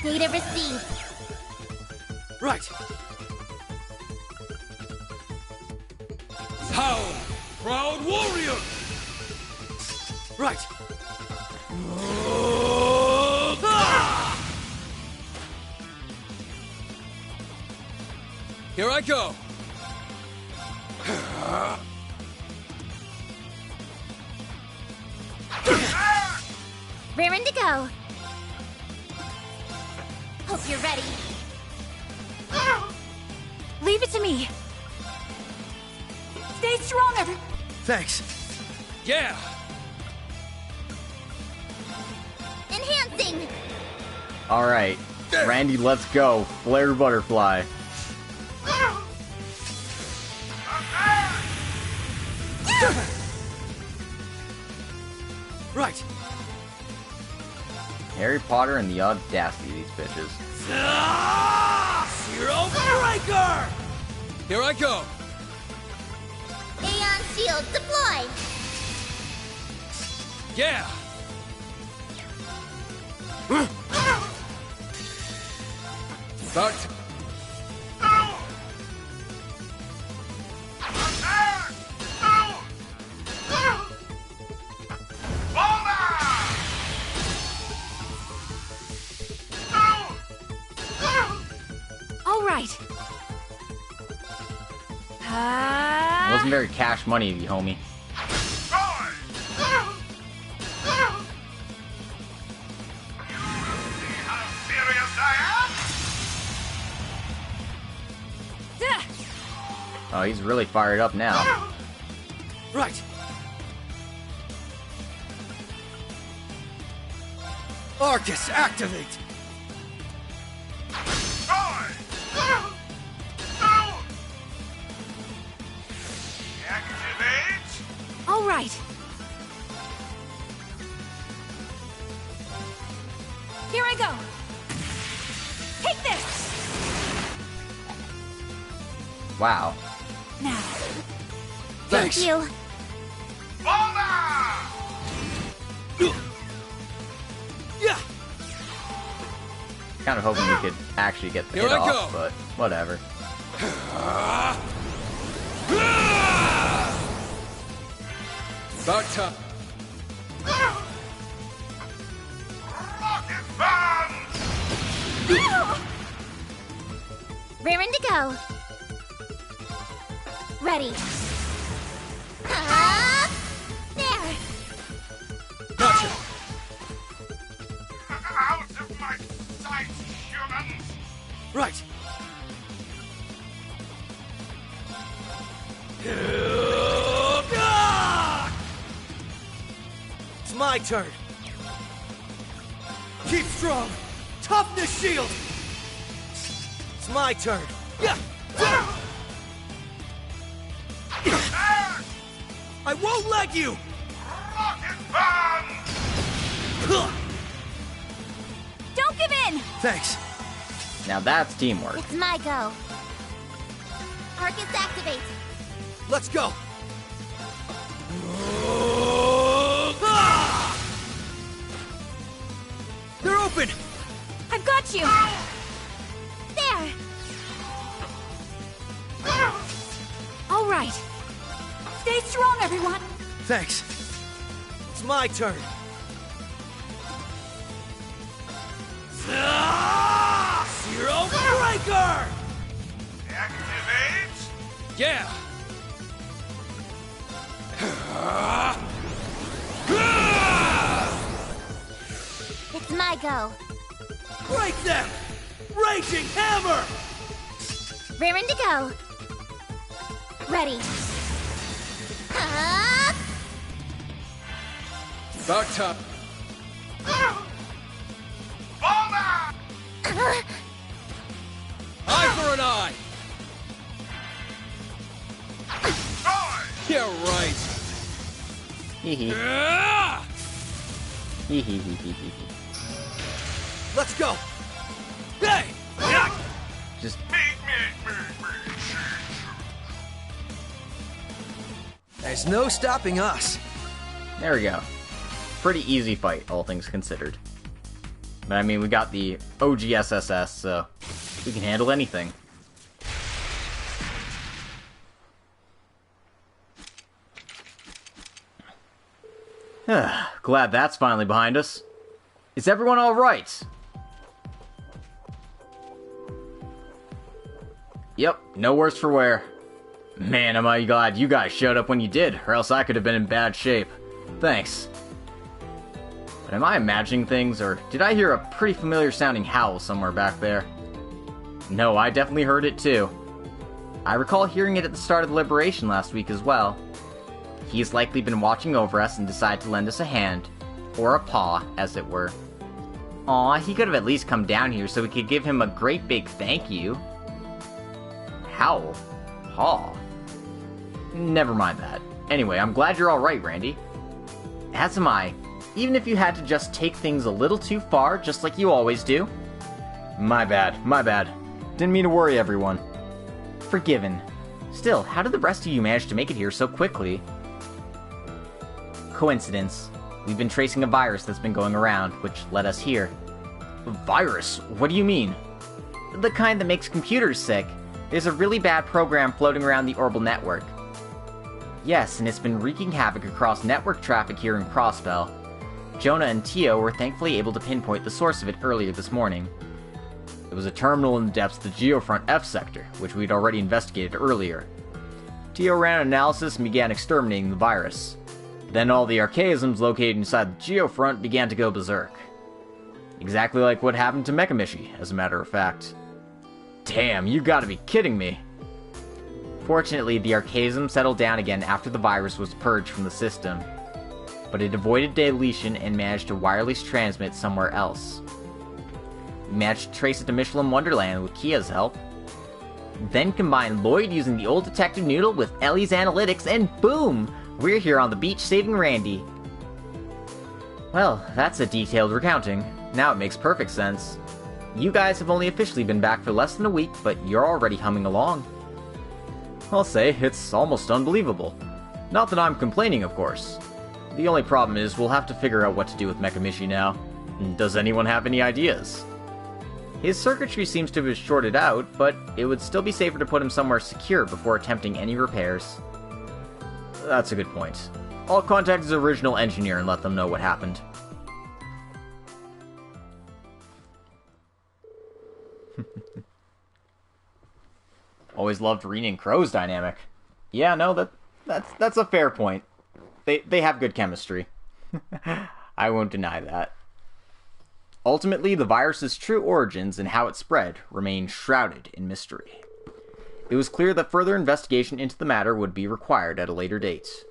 Data received. Right. Power! Proud warrior! Right. Here I go! Raring to go. Hope you're ready. Leave it to me. Stay strong, everyone. Thanks. Yeah! Enhancing. Alright, Randy, let's go. Flare Butterfly. Right. Harry Potter and the audacity of these bitches. Zero Breaker! Here I go! Aeon Shield deployed. Yeah! About to... All right. Wasn't very cash money of you, homie. Oh, he's really fired up now. Right. Arcus, activate! All right. Here I go. Take this. Wow. Now. Thanks. Thank you. Yeah. Kind of hoping we could actually get the hit off, but whatever. About time. Rocket burn! Raring to go. Ready. Up! There! Gotcha! Out of my sight, human! Right! It's my turn! Keep strong! Toughness shield! It's my turn! Yeah! I won't let you! Rocket burn! Don't give in! Thanks. Now that's teamwork. It's my go. Arcus activate. Let's go! They're open! I've got you! There! All right. Stay strong, everyone! Thanks. It's my turn. Zero Breaker! Activate! Yeah! It's my go. Break them! Raging Hammer! Raring to go. Ready. Up! About time. Bomber! Eye for an eye! Die! Yeah, right. Hee hee. Ah! Hee hee hee hee hee. Let's go! Hey! Just There's no stopping us. there we go. Pretty easy fight, all things considered. But I mean, we got the OG SSS, so we can handle anything. Glad that's finally behind us. Is everyone alright? Yep, no worse for wear. Man, am I glad you guys showed up when you did, or else I could have been in bad shape. Thanks. But am I imagining things, or did I hear a pretty familiar sounding howl somewhere back there? No, I definitely heard it too. I recall hearing it at the start of the Liberation last week as well. He's likely been watching over us and decided to lend us a hand. Or a paw, as it were. Aw, he could have at least come down here so we could give him a great big thank you. Howl? Paw? Never mind that. Anyway, I'm glad you're alright, Randy. As am I. Even if you had to just take things a little too far, just like you always do. My bad, my bad. Didn't mean to worry everyone. Forgiven. Still, how did the rest of you manage to make it here so quickly? Coincidence. We've been tracing a virus that's been going around, which led us here. A virus? What do you mean? The kind that makes computers sick. There's a really bad program floating around the orbital network. Yes, and it's been wreaking havoc across network traffic here in Crossbell. Jonah and Tio were thankfully able to pinpoint the source of it earlier this morning. It was a terminal in the depths of the Geofront F sector, which we'd already investigated earlier. Tio ran an analysis and began exterminating the virus. Then all the archaisms located inside the Geofront began to go berserk. Exactly like what happened to Mechamishi, as a matter of fact. Damn, you gotta be kidding me! Fortunately, the archaism settled down again after the virus was purged from the system. But it avoided deletion and managed to wireless transmit somewhere else. We managed to trace it to Michelin Wonderland with Kia's help. Then combine Lloyd using the old Detective Noodle with Ellie's analytics, and boom! We're here on the beach saving Randy. Well, that's a detailed recounting. Now it makes perfect sense. You guys have only officially been back for less than a week, but you're already humming along. I'll say, it's almost unbelievable. Not that I'm complaining, of course. The only problem is we'll have to figure out what to do with Mechamishi now. Does anyone have any ideas? His circuitry seems to have shorted out, but it would still be safer to put him somewhere secure before attempting any repairs. That's a good point. I'll contact his original engineer and let them know what happened. Always loved Reen and Crow's dynamic. Yeah, no, that's a fair point. They have good chemistry. I won't deny that. Ultimately, the virus's true origins and how it spread remain shrouded in mystery. It was clear that further investigation into the matter would be required at a later date.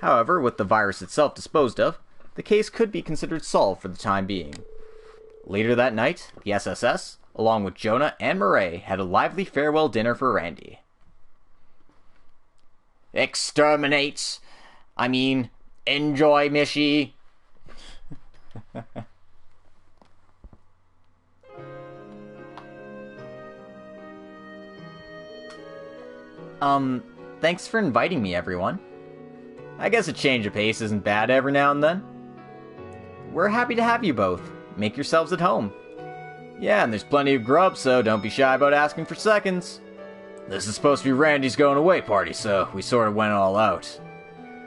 However, with the virus itself disposed of, the case could be considered solved for the time being. Later that night, the SSS, along with Jonah and Murray, had a lively farewell dinner for Randy. Exterminate! I mean, enjoy, Mishy! Thanks for inviting me, everyone. I guess a change of pace isn't bad every now and then. We're happy to have you both. Make yourselves at home. Yeah, and there's plenty of grub, so don't be shy about asking for seconds. This is supposed to be Randy's going away party, so we sort of went all out.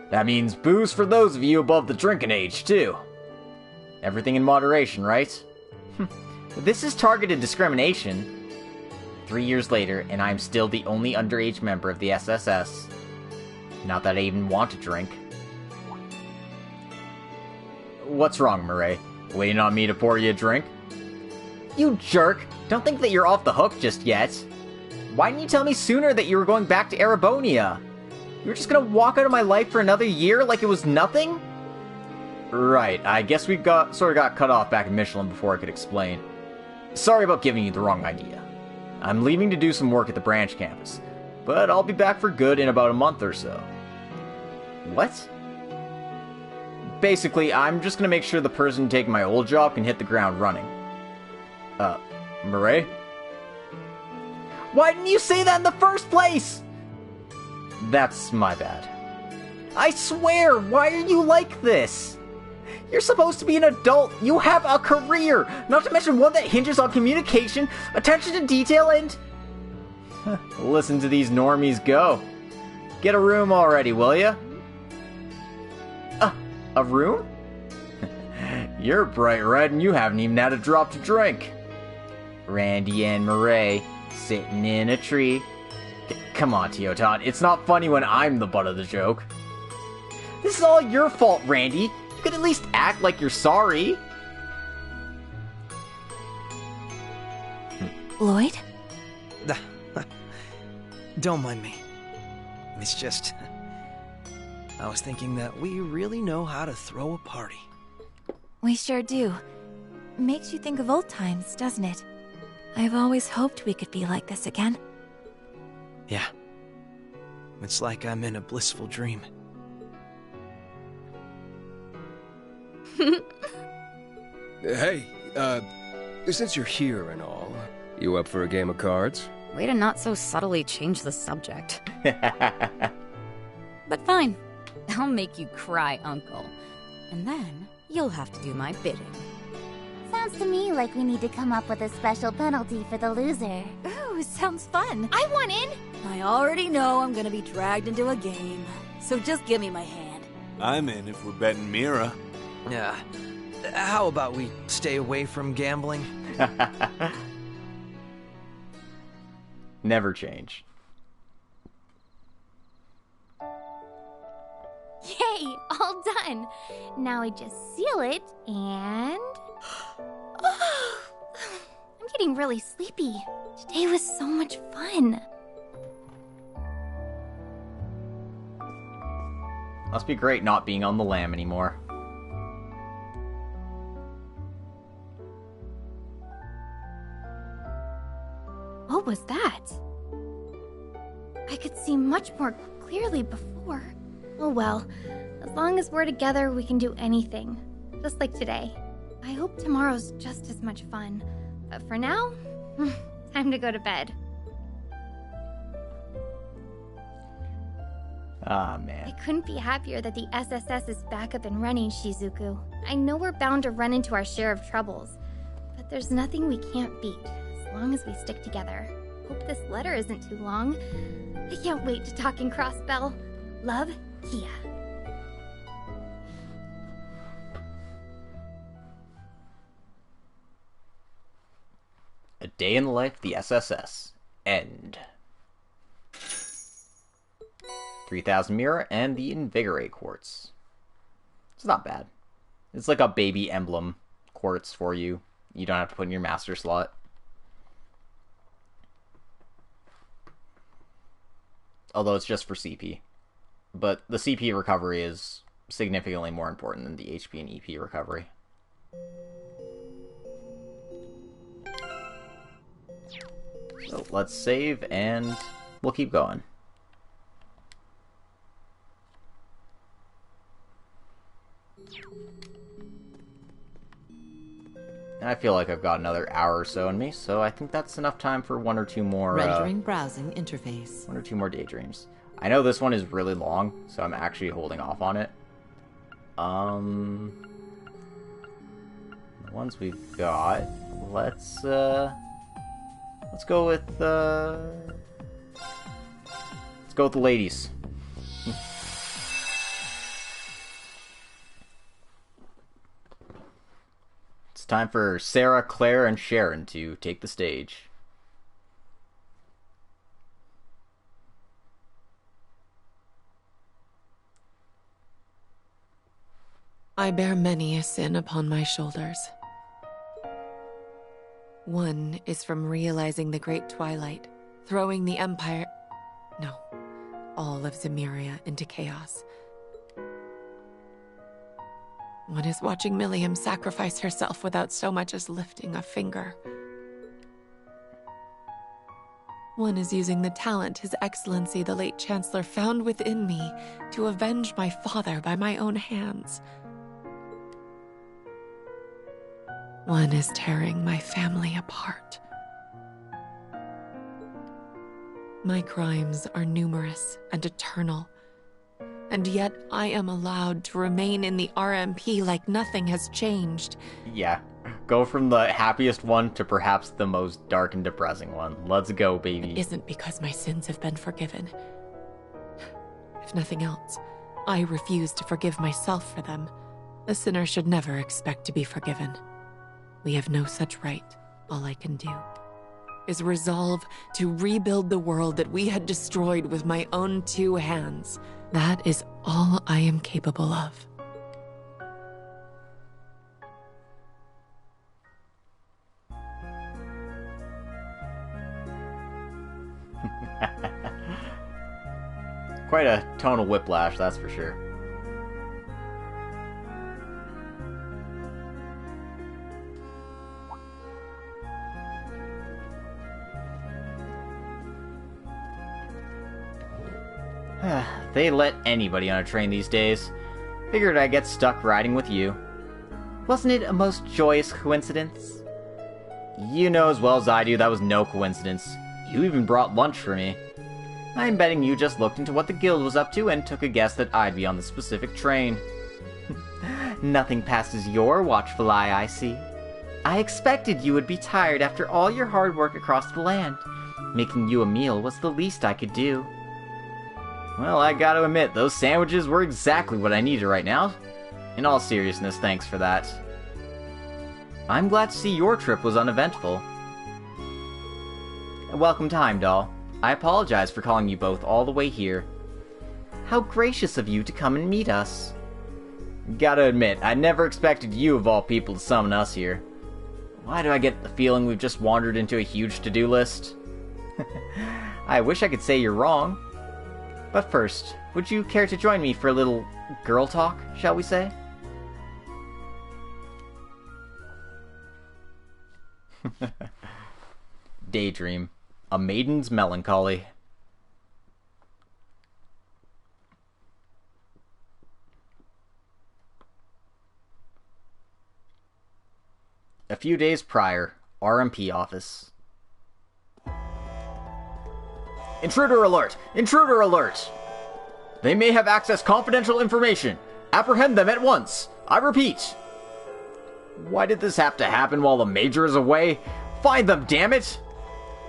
That means booze for those of you above the drinking age, too. Everything in moderation, right? This is targeted discrimination. 3 years later, and I'm still the only underage member of the SSS. Not that I even want to drink. What's wrong, Murray? Waiting on me to pour you a drink? You jerk! Don't think that you're off the hook just yet. Why didn't you tell me sooner that you were going back to Erebonia? You were just gonna walk out of my life for another year like it was nothing? Right, I guess we sort of got cut off back in Michelin before I could explain. Sorry about giving you the wrong idea. I'm leaving to do some work at the branch campus, but I'll be back for good in about a month or so. What? Basically, I'm just gonna make sure the person taking my old job can hit the ground running. Murray? Why didn't you say that in the first place? That's my bad. I swear, why are you like this? You're supposed to be an adult. You have a career, not to mention one that hinges on communication, attention to detail, and... Listen to these normies go. Get a room already, will ya? A room? You're bright red and you haven't even had a drop to drink. Randy and Murray, sitting in a tree. Come on, Teotot, it's not funny when I'm the butt of the joke. This is all your fault, Randy. You could at least act like you're sorry. Lloyd? Don't mind me. It's just... I was thinking that we really know how to throw a party. We sure do. Makes you think of old times, doesn't it? I've always hoped we could be like this again. Yeah. It's like I'm in a blissful dream. Hey, since you're here and all, you up for a game of cards? Way to not so subtly change the subject. But fine. I'll make you cry, Uncle. And then you'll have to do my bidding. Sounds to me like we need to come up with a special penalty for the loser. Ooh, sounds fun. I want in! I already know I'm gonna be dragged into a game, so just give me my hand. I'm in if we're betting Mira. Yeah. How about we stay away from gambling? Never change. Yay! All done! Now I just seal it, and... I'm getting really sleepy. Today was so much fun. Must be great not being on the lam anymore. What was that? I could see much more clearly before. Oh well, as long as we're together, we can do anything. Just like today. I hope tomorrow's just as much fun. But for now, time to go to bed. Ah, man. I couldn't be happier that the SSS is back up and running, Shizuku. I know we're bound to run into our share of troubles, but there's nothing we can't beat, as long as we stick together. Hope this letter isn't too long. I can't wait to talk in Crossbell. Love, Kia. A Day in the Life of the SSS. End. 3,000 Mira, and the Invigorate Quartz. It's not bad. It's like a baby emblem quartz for you. You don't have to put in your master slot. Although it's just for CP. But the CP recovery is significantly more important than the HP and EP recovery. So let's save and we'll keep going. And I feel like I've got another hour or so in me, so I think that's enough time for one or two more... Rendering browsing interface. One or two more daydreams. I know this one is really long, so I'm actually holding off on it. The ones we've got, let's go with the ladies. It's time for Sarah, Claire, and Sharon to take the stage. I bear many a sin upon my shoulders. One is from realizing the great twilight, throwing the Empire... No, all of Zemuria into chaos. One is watching Milliam sacrifice herself without so much as lifting a finger. One is using the talent His Excellency the late Chancellor found within me to avenge my father by my own hands. One is tearing my family apart. My crimes are numerous and eternal, and yet I am allowed to remain in the RMP like nothing has changed. Yeah, go from the happiest one to perhaps the most dark and depressing one. Let's go, baby. It isn't because my sins have been forgiven. If nothing else, I refuse to forgive myself for them. A sinner should never expect to be forgiven. We have no such right. All I can do is resolve to rebuild the world that we had destroyed with my own two hands. That is all I am capable of. Quite a tonal whiplash, that's for sure. They let anybody on a train these days. Figured I'd get stuck riding with you. Wasn't it a most joyous coincidence? You know as well as I do that was no coincidence. You even brought lunch for me. I'm betting you just looked into what the guild was up to and took a guess that I'd be on the specific train. Nothing passes your watchful eye, I see. I expected you would be tired after all your hard work across the land. Making you a meal was the least I could do. Well, I gotta admit, those sandwiches were exactly what I needed right now. In all seriousness, thanks for that. I'm glad to see your trip was uneventful. Welcome to Heimdall. I apologize for calling you both all the way here. How gracious of you to come and meet us. Gotta admit, I never expected you of all people to summon us here. Why do I get the feeling we've just wandered into a huge to-do list? I wish I could say you're wrong. But first, would you care to join me for a little girl talk, shall we say? Daydream. A Maiden's Melancholy. A few days prior, RMP office. Intruder alert! Intruder alert! They may have accessed confidential information. Apprehend them at once. I repeat. Why did this have to happen while the Major is away? Find them, damn it!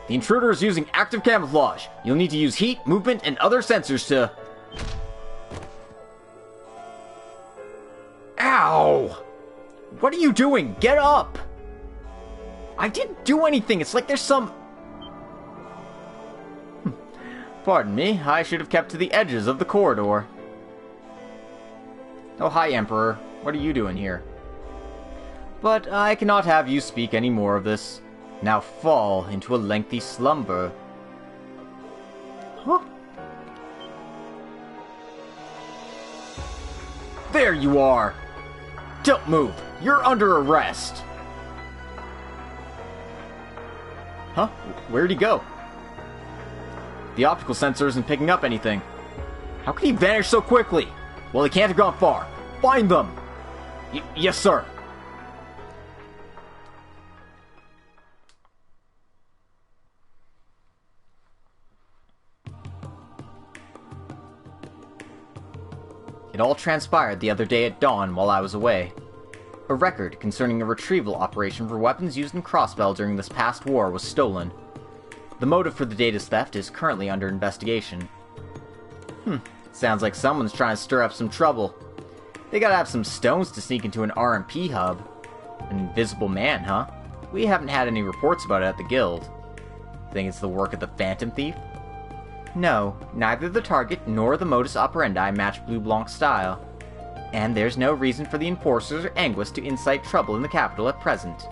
The intruder is using active camouflage. You'll need to use heat, movement, and other sensors to... Ow! What are you doing? Get up! I didn't do anything. It's like there's some... Pardon me, I should have kept to the edges of the corridor. Oh, hi, Emperor. What are you doing here? But I cannot have you speak any more of this. Now fall into a lengthy slumber. Huh? There you are! Don't move! You're under arrest! Huh? Where'd he go? The optical sensor isn't picking up anything. How could he vanish so quickly? Well, he can't have gone far. Find them! Yes, sir. It all transpired the other day at dawn while I was away. A record concerning a retrieval operation for weapons used in Crossbell during this past war was stolen. The motive for the data's theft is currently under investigation. Sounds like someone's trying to stir up some trouble. They gotta have some stones to sneak into an RMP hub. An invisible man, huh? We haven't had any reports about it at the guild. Think it's the work of the Phantom Thief? No, neither the target nor the modus operandi match Blue Blanc's style. And there's no reason for the enforcers or Anguis to incite trouble in the capital at present.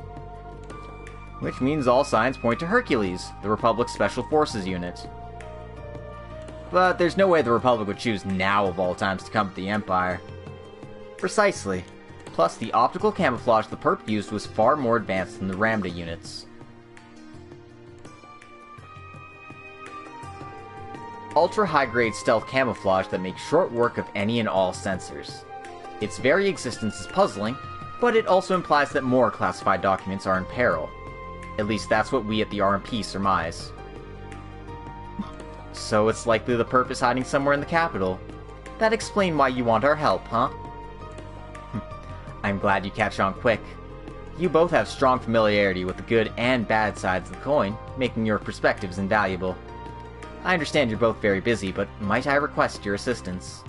Which means all signs point to Hercules, the Republic's Special Forces unit. But there's no way the Republic would choose now of all times to come to the Empire. Precisely. Plus, the optical camouflage the perp used was far more advanced than the Ramda units. Ultra-high-grade stealth camouflage that makes short work of any and all sensors. Its very existence is puzzling, but it also implies that more classified documents are in peril. At least that's what we at the RMP surmise. So it's likely the perp is hiding somewhere in the capital. That explains why you want our help, huh? I'm glad you catch on quick. You both have strong familiarity with the good and bad sides of the coin, making your perspectives invaluable. I understand you're both very busy, but might I request your assistance?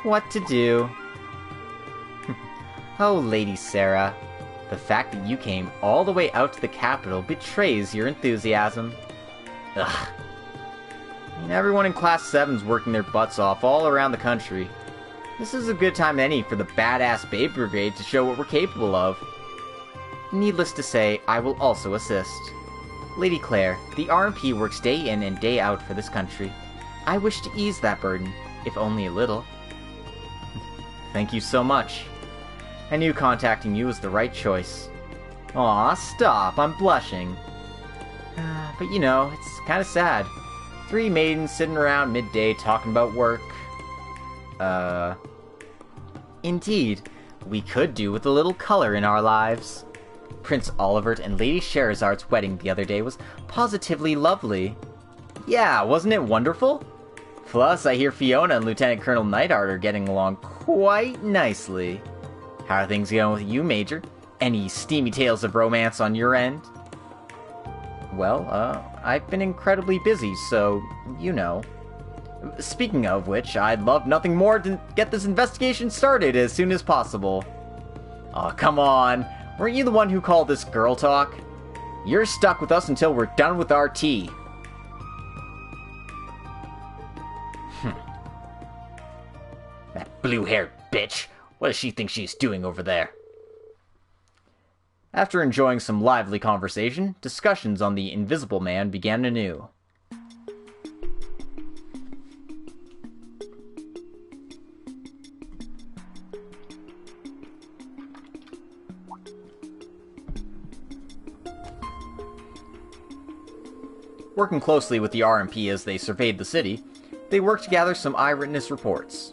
What to do? Oh, Lady Sarah. The fact that you came all the way out to the capital betrays your enthusiasm. Ugh. Everyone in Class 7's working their butts off all around the country. This is a good time any for the badass Babe Brigade to show what we're capable of. Needless to say, I will also assist. Lady Claire, the RMP works day in and day out for this country. I wish to ease that burden, if only a little. Thank you so much. I knew contacting you was the right choice. Aw, stop, I'm blushing. But you know, it's kinda sad. 3 maidens sitting around midday talking about work. Indeed, we could do with a little color in our lives. Prince Olivert and Lady Sherazard's wedding the other day was positively lovely. Yeah, wasn't it wonderful? Plus, I hear Fiona and Lieutenant Colonel Neidhart are getting along quite nicely. How are things going with you, Major? Any steamy tales of romance on your end? Well, I've been incredibly busy, so, you know. Speaking of which, I'd love nothing more to get this investigation started as soon as possible. Aw, come on. Weren't you the one who called this girl talk? You're stuck with us until we're done with our tea. That blue-haired bitch. What does she think she's doing over there? After enjoying some lively conversation, discussions on the Invisible Man began anew. Working closely with the RMP as they surveyed the city, they worked to gather some eyewitness reports.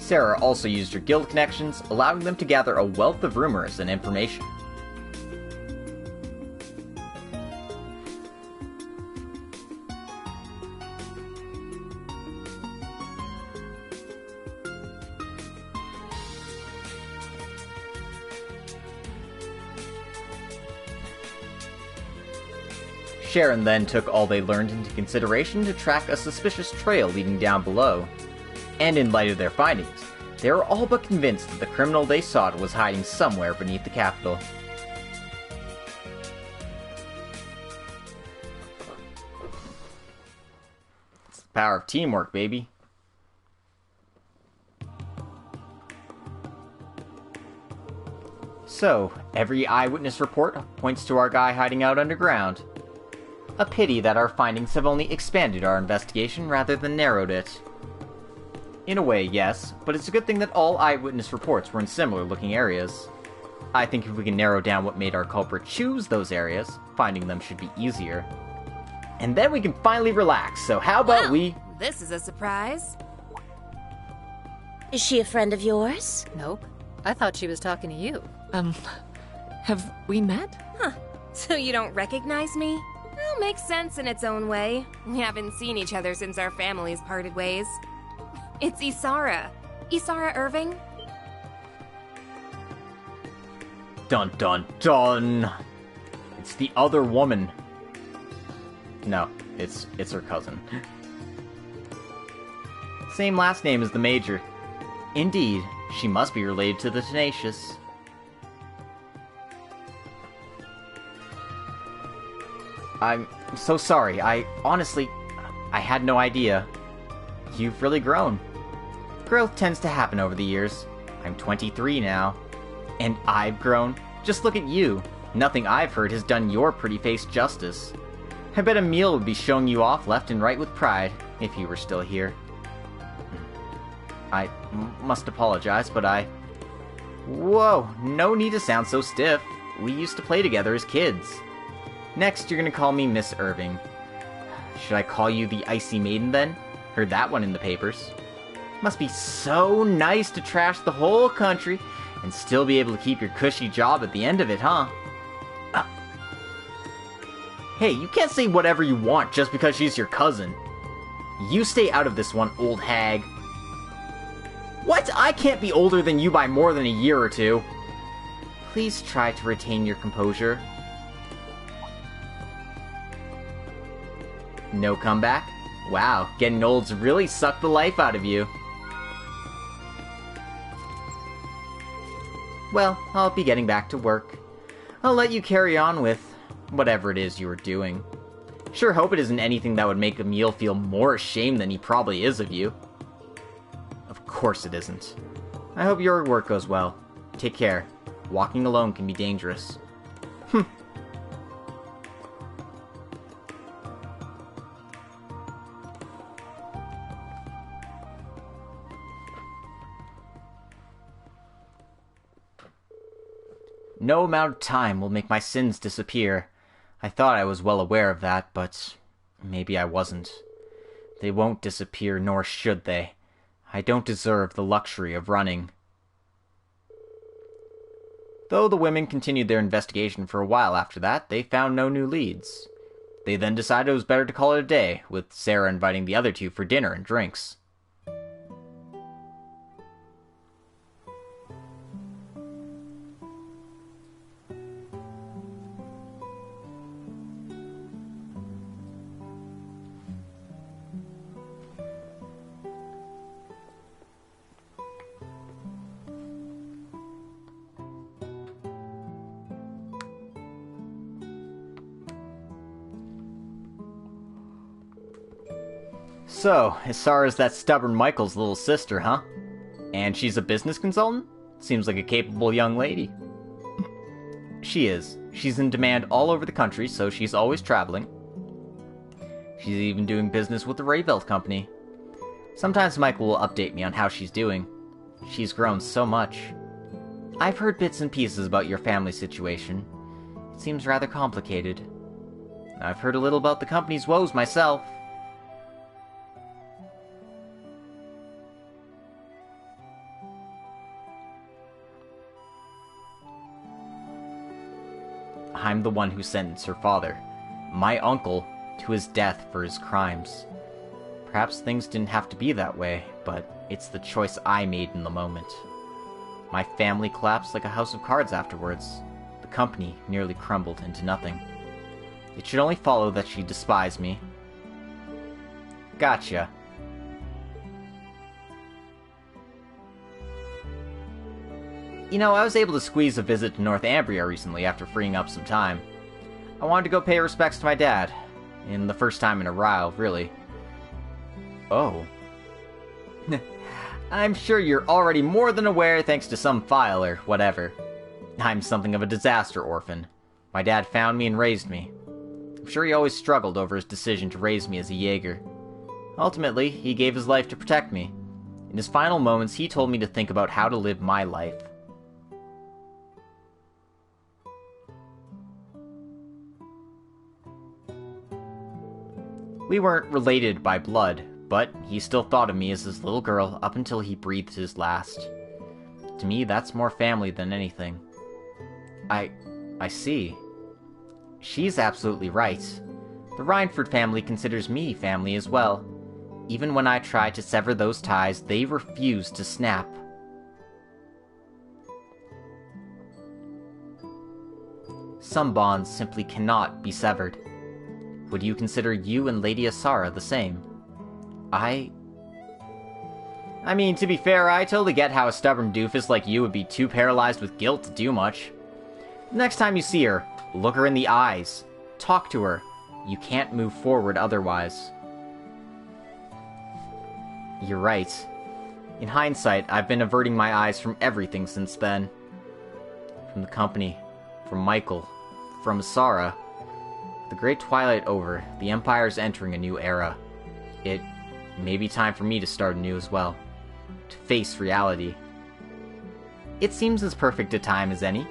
Sarah also used her guild connections, allowing them to gather a wealth of rumors and information. Sharon then took all they learned into consideration to track a suspicious trail leading down below. And in light of their findings, they were all but convinced that the criminal they sought was hiding somewhere beneath the Capitol. It's the power of teamwork, baby. So, every eyewitness report points to our guy hiding out underground. A pity that our findings have only expanded our investigation rather than narrowed it. In a way, yes, but it's a good thing that all eyewitness reports were in similar-looking areas. I think if we can narrow down what made our culprit choose those areas, finding them should be easier. And then we can finally relax, so how about we... This is a surprise. Is she a friend of yours? Nope. I thought she was talking to you. Have we met? Huh. So you don't recognize me? Well, makes sense in its own way. We haven't seen each other since our families parted ways. It's Isara. Isara Irving? Dun dun dun! It's the other woman. No, it's her cousin. Same last name as the Major. Indeed, she must be related to the Tenacious. I'm so sorry. I had no idea. You've really grown. Growth tends to happen over the years. I'm 23 now. And I've grown. Just look at you. Nothing I've heard has done your pretty face justice. I bet Emil would be showing you off left and right with pride, if you were still here. I must apologize, but Whoa, no need to sound so stiff. We used to play together as kids. Next, you're gonna call me Miss Irving. Should I call you the Icy Maiden then? Heard that one in the papers. Must be so nice to trash the whole country and still be able to keep your cushy job at the end of it, huh? Hey, you can't say whatever you want just because she's your cousin. You stay out of this one, old hag. What? I can't be older than you by more than a year or two. Please try to retain your composure. No comeback? Wow, getting old's really sucked the life out of you. Well, I'll be getting back to work. I'll let you carry on with whatever it is you were doing. Sure hope it isn't anything that would make Emil feel more ashamed than he probably is of you. Of course it isn't. I hope your work goes well. Take care. Walking alone can be dangerous. No amount of time will make my sins disappear. I thought I was well aware of that, but maybe I wasn't. They won't disappear, nor should they. I don't deserve the luxury of running. Though the women continued their investigation for a while after that, they found no new leads. They then decided it was better to call it a day, with Sarah inviting the other two for dinner and drinks. So, Isara's that stubborn Michael's little sister, huh? And she's a business consultant? Seems like a capable young lady. She is. She's in demand all over the country, so she's always traveling. She's even doing business with the Reverie company. Sometimes Michael will update me on how she's doing. She's grown so much. I've heard bits and pieces about your family situation. It seems rather complicated. I've heard a little about the company's woes myself. I'm the one who sentenced her father, my uncle, to his death for his crimes. Perhaps things didn't have to be that way, but it's the choice I made in the moment. My family collapsed like a house of cards afterwards. The company nearly crumbled into nothing. It should only follow that she despised me. Gotcha. You know, I was able to squeeze a visit to Northumbria recently after freeing up some time. I wanted to go pay respects to my dad. And the first time in a while, really. Oh. I'm sure you're already more than aware thanks to some file or whatever. I'm something of a disaster orphan. My dad found me and raised me. I'm sure he always struggled over his decision to raise me as a Jaeger. Ultimately, he gave his life to protect me. In his final moments, he told me to think about how to live my life. We weren't related by blood, but he still thought of me as his little girl up until he breathed his last. To me, that's more family than anything. I see. She's absolutely right. The Rhineford family considers me family as well. Even when I try to sever those ties, they refuse to snap. Some bonds simply cannot be severed. Would you consider you and Lady Asara the same? I mean, to be fair, I totally get how a stubborn doofus like you would be too paralyzed with guilt to do much. Next time you see her, look her in the eyes. Talk to her. You can't move forward otherwise. You're right. In hindsight, I've been averting my eyes from everything since then. From the company, from Michael, from Asara. The Great Twilight over, the Empire's entering a new era. It may be time for me to start anew as well. To face reality. It seems as perfect a time as any.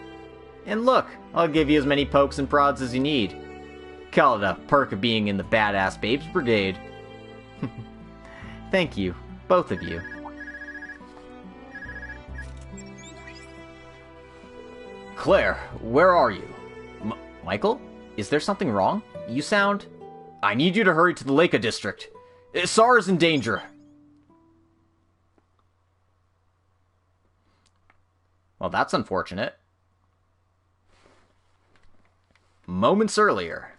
And look, I'll give you as many pokes and prods as you need. Call it a perk of being in the Badass Babes Brigade. Thank you, both of you. Claire, where are you? Michael? Is there something wrong? You sound... I need you to hurry to the Leica district. Sara's in danger. Well, that's unfortunate. Moments earlier.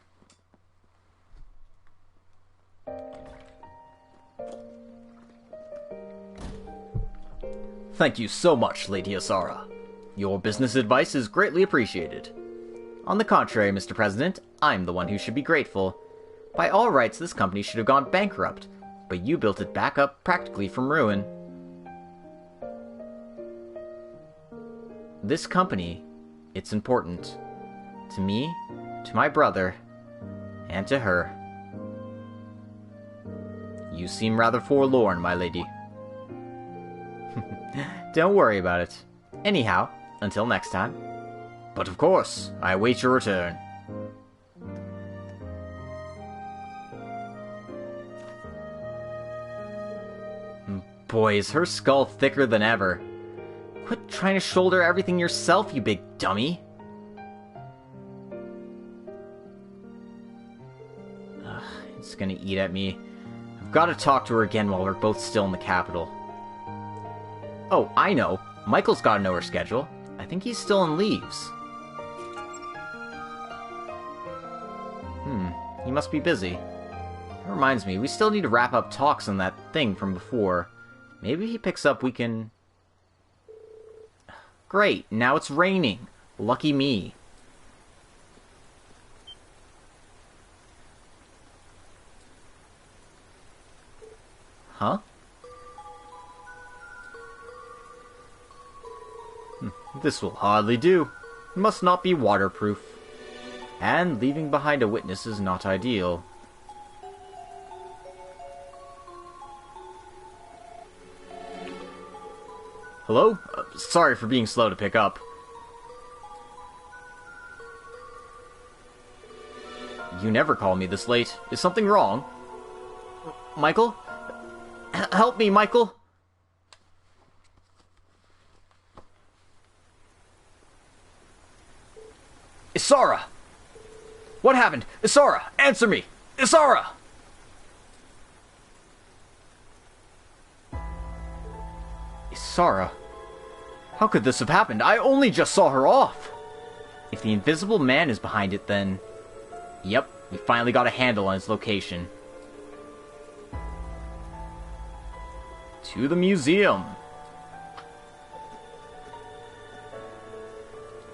Thank you so much, Lady Asara. Your business advice is greatly appreciated. On the contrary, Mr. President, I'm the one who should be grateful. By all rights, this company should have gone bankrupt, but you built it back up practically from ruin. This company, it's important. To me, to my brother, and to her. You seem rather forlorn, my lady. Don't worry about it. Anyhow, until next time. But of course, I await your return. Boy, is her skull thicker than ever. Quit trying to shoulder everything yourself, you big dummy. Ugh, it's gonna eat at me. I've got to talk to her again while we're both still in the capital. Oh, I know. Michael's got to know her schedule. I think he's still on leaves. He must be busy. That reminds me, we still need to wrap up talks on that thing from before. Maybe he picks up we can... Great, now it's raining. Lucky me. Huh? This will hardly do. It must not be waterproof. And leaving behind a witness is not ideal. Hello? Sorry for being slow to pick up. You never call me this late. Is something wrong? Michael? Help me, Michael! Isara! What happened? Isara, answer me! Isara! Isara? How could this have happened? I only just saw her off! If the invisible man is behind it, then... Yep, We finally got a handle on his location. To the museum.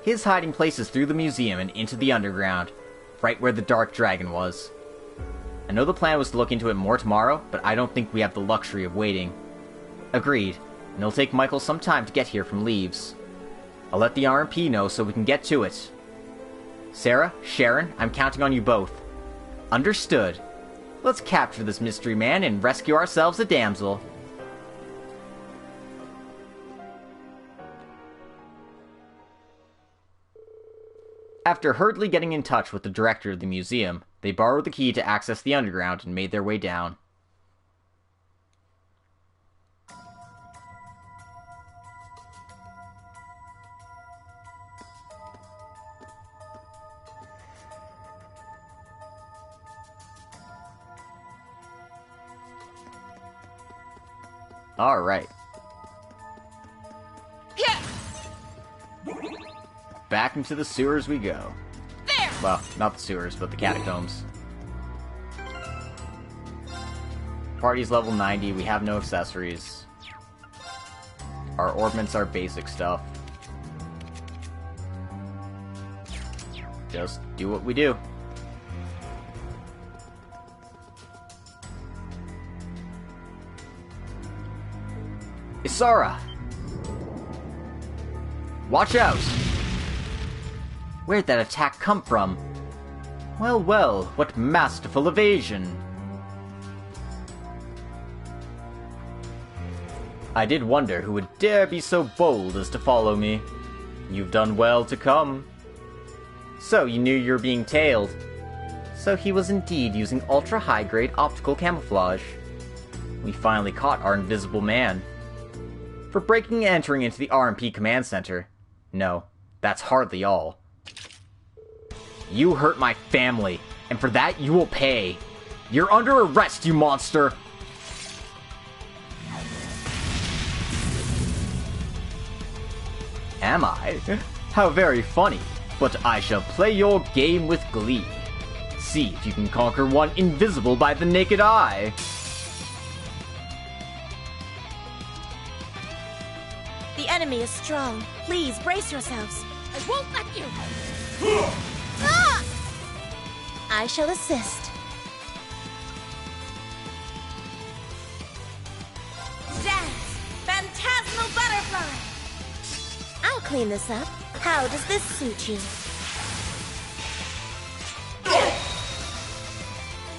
His hiding place is through the museum and into the underground, right where the Dark Dragon was. I know the plan was to look into it more tomorrow, but I don't think we have the luxury of waiting. Agreed, and it'll take Michael some time to get here from Leaves. I'll let the RMP know so we can get to it. Sarah, Sharon, I'm counting on you both. Understood. Let's capture this mystery man and rescue ourselves a damsel. After hurriedly getting in touch with the director of the museum, they borrowed the key to access the underground and made their way down. Alright. Yeah. Back into the sewers we go. There. Well, not the sewers, but the catacombs. Party's level 90, we have no accessories. Our orbments are basic stuff. Just do what we do. Isara! Watch out! Where'd that attack come from? Well, well, what masterful evasion! I did wonder who would dare be so bold as to follow me. You've done well to come. So, you knew you were being tailed. So he was indeed using ultra-high-grade optical camouflage. We finally caught our invisible man. For breaking and entering into the RMP command center. No, that's hardly all. You hurt my family, and for that you will pay. You're under arrest, you monster! Am I? How very funny. But I shall play your game with glee. See if you can conquer one invisible by the naked eye. The enemy is strong. Please brace yourselves. I won't let you! Ah! I shall assist. Dance! Phantasmal butterfly! I'll clean this up. How does this suit you?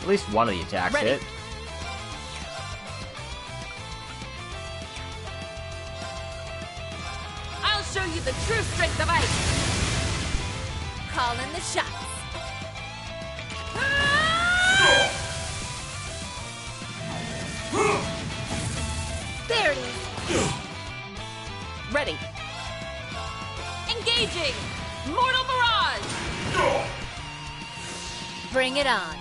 At least one of the attacks hit. I'll show you the true strength of ice! Call in the shots. There it is. Ready. Engaging! Mortal Mirage! Bring it on.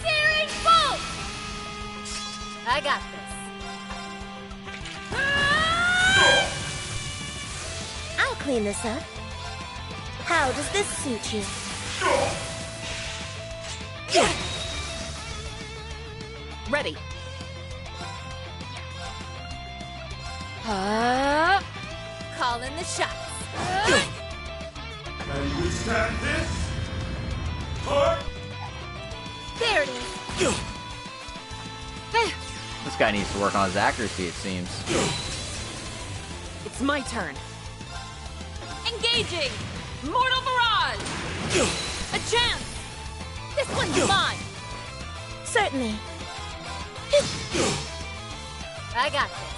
Searing bolt! I got this. I'll clean this up. How does this suit you? Ready. Call in the shots. Can you stand this? Hurt? There it is. This guy needs to work on his accuracy, it seems. It's my turn. Engaging! Mortal Mirage! A chance! This one's mine! Certainly. I got this.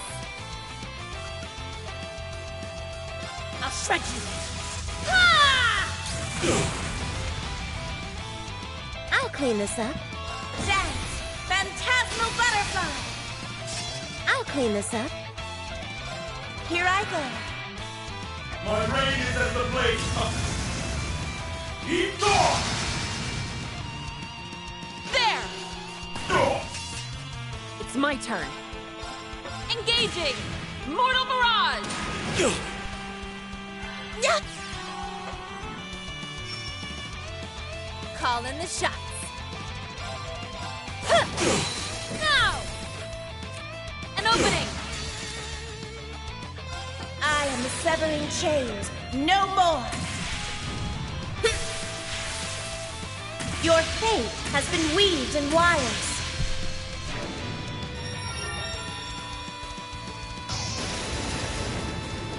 I'll shred you. I'll clean this up. Dance! Phantasmal butterfly! I'll clean this up. Here I go. My reign is as the blaze comes. Eat off! There! It's my turn. Engaging! Mortal Mirage! calling the shots. Now! An opening! I am the severing chains. No more! Your fate has been weaved in wires.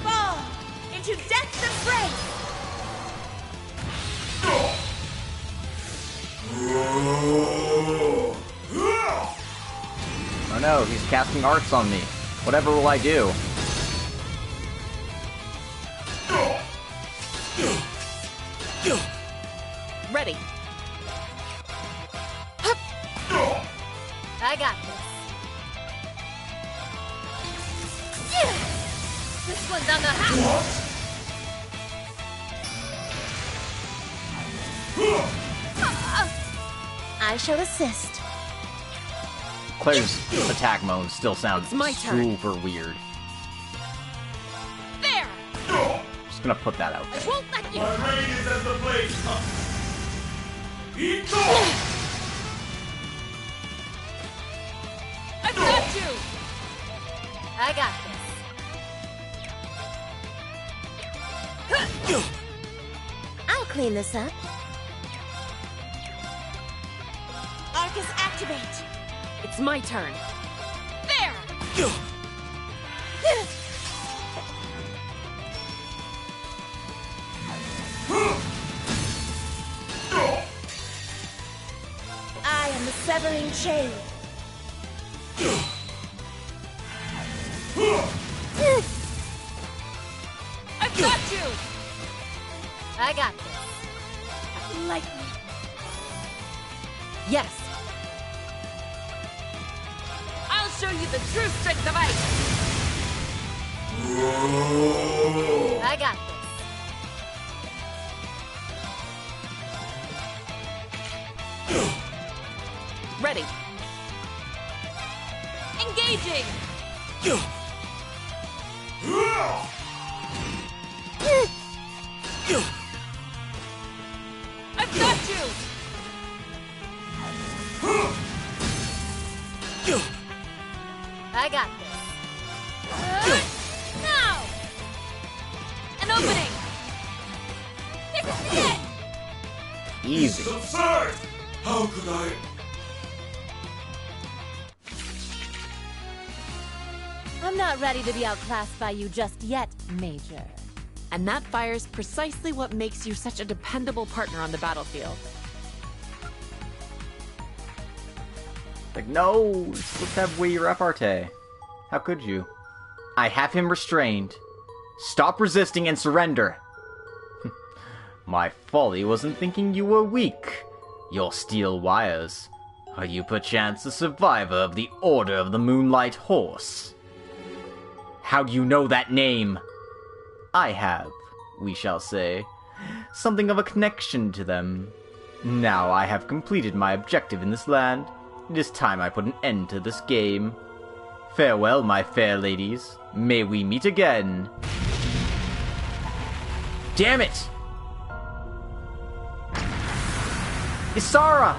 Fall into death's embrace! Oh no, he's casting arts on me. Whatever will I do? Ready. I got this. Yeah. This one's on the house. I shall assist. Claire's attack mode still sounds It's my turn. super weird. There! Just gonna put that out I there. won't let you! My reign is as the blaze comes. Eat I've got you! I got this. I'll clean this up. Arcus, activate! It's my turn. There! I am the severing chain. I've got you! I got this. Lightning. Yes. I'll show you the true strength of ice! I got this. Ready. Engaging! I've got you! I got this. Now! An opening! This is it! Easy. It's absurd! How could I? I'm not ready to be outclassed by you just yet, Major. And that fire's precisely what makes you such a dependable partner on the battlefield. Like, no, you're supposed to have way your repartee. How could you? I have him restrained. Stop resisting and surrender. My folly wasn't thinking you were weak. Your steel wires. Are you perchance a survivor of the Order of the Moonlight Horse? How do you know that name? I have, we shall say, something of a connection to them. Now I have completed my objective in this land. It is time I put an end to this game. Farewell, my fair ladies. May we meet again. Damn it! Isara!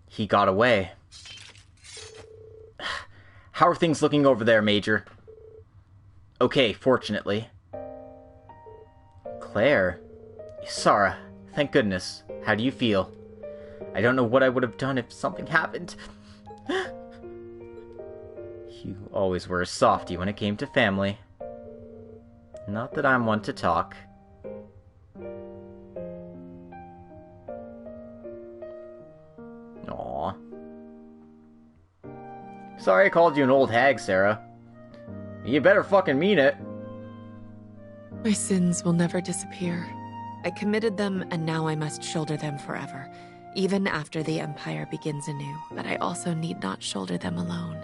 He got away. How are things looking over there, Major? Okay, fortunately. Claire? Isara, thank goodness. How do you feel? I don't know what I would have done if something happened. You always were a softie when it came to family. Not that I'm one to talk. Aww. Sorry I called you an old hag, Sarah. You better fucking mean it. My sins will never disappear. I committed them, and now I must shoulder them forever, even after the Empire begins anew. But I also need not shoulder them alone.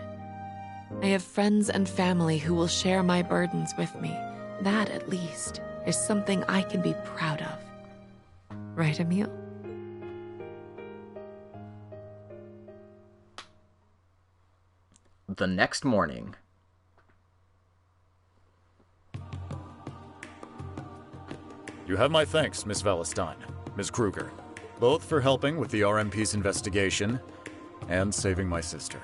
I have friends and family who will share my burdens with me. That, at least, is something I can be proud of. Right, Emile? The next morning. You have my thanks, Miss Valestein, Miss Kruger, both for helping with the RMP's investigation and saving my sister.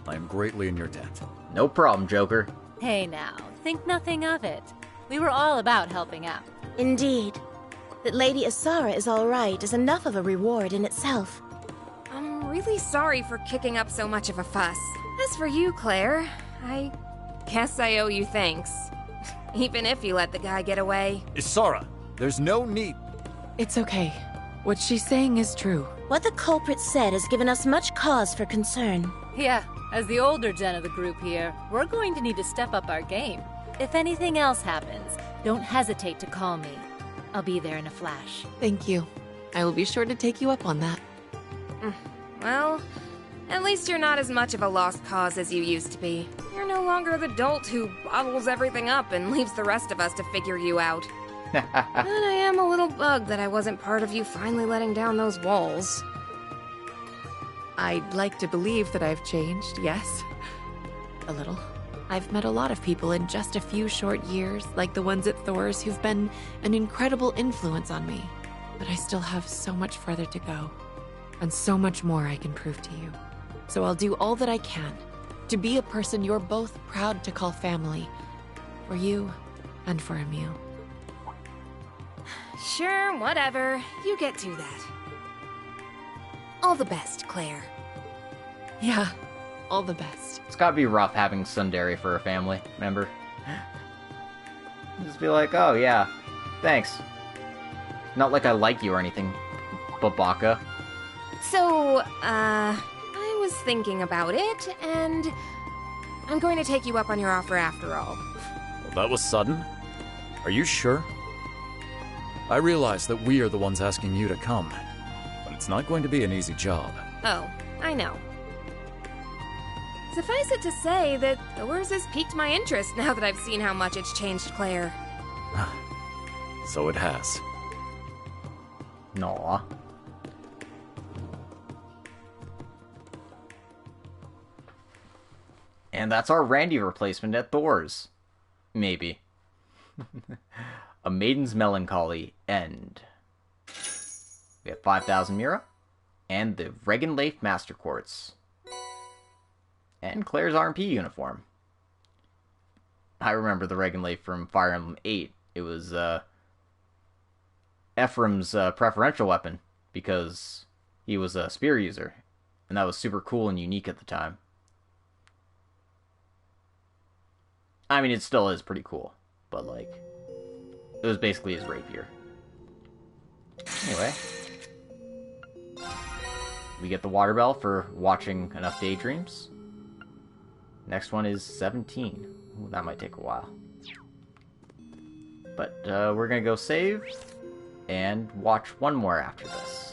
I am greatly in your debt. No problem, Joker. Hey now, think nothing of it. We were all about helping out. Indeed. That Lady Isara is all right is enough of a reward in itself. I'm really sorry for kicking up so much of a fuss. As for you, Claire, I guess I owe you thanks. Even if you let the guy get away. Isara, there's no need. It's okay. What she's saying is true. What the culprit said has given us much cause for concern. Yeah, as the older gen of the group here, we're going to need to step up our game. If anything else happens, don't hesitate to call me. I'll be there in a flash. Thank you. I will be sure to take you up on that. Well, at least you're not as much of a lost cause as you used to be. You're no longer the dolt who bottles everything up and leaves the rest of us to figure you out. But I am a little bugged that I wasn't part of you finally letting down those walls. I'd like to believe that I've changed, yes. A little. I've met a lot of people in just a few short years, like the ones at Thor's, who've been an incredible influence on me. But I still have so much further to go, and so much more I can prove to you. So I'll do all that I can to be a person you're both proud to call family, for you and for Emile. Sure, whatever. You get to that. All the best, Claire. Yeah, all the best. It's gotta be rough having Sundari for a family member. Just be like, oh yeah, thanks. Not like I like you or anything, Babaka. So, I was thinking about it, and I'm going to take you up on your offer after all. Well, that was sudden. Are you sure? I realize that we are the ones asking you to come, but it's not going to be an easy job. Oh, I know. Suffice it to say that Thor's has piqued my interest now that I've seen how much it's changed Claire. So it has. Naw. And that's our Randy replacement at Thor's. Maybe. A Maiden's Melancholy End. We have 5,000 Mira. And the Regan Leif Master Quartz. And Claire's RMP uniform. I remember the Regan Leif from Fire Emblem 8. It was Ephraim's preferential weapon, because he was a spear user. And that was super cool and unique at the time. I mean, it still is pretty cool, but like, it was basically his rapier. Anyway, we get the water bell for watching enough Daydreams. Next one is 17. Ooh, that might take a while. But we're gonna go save and watch one more after this.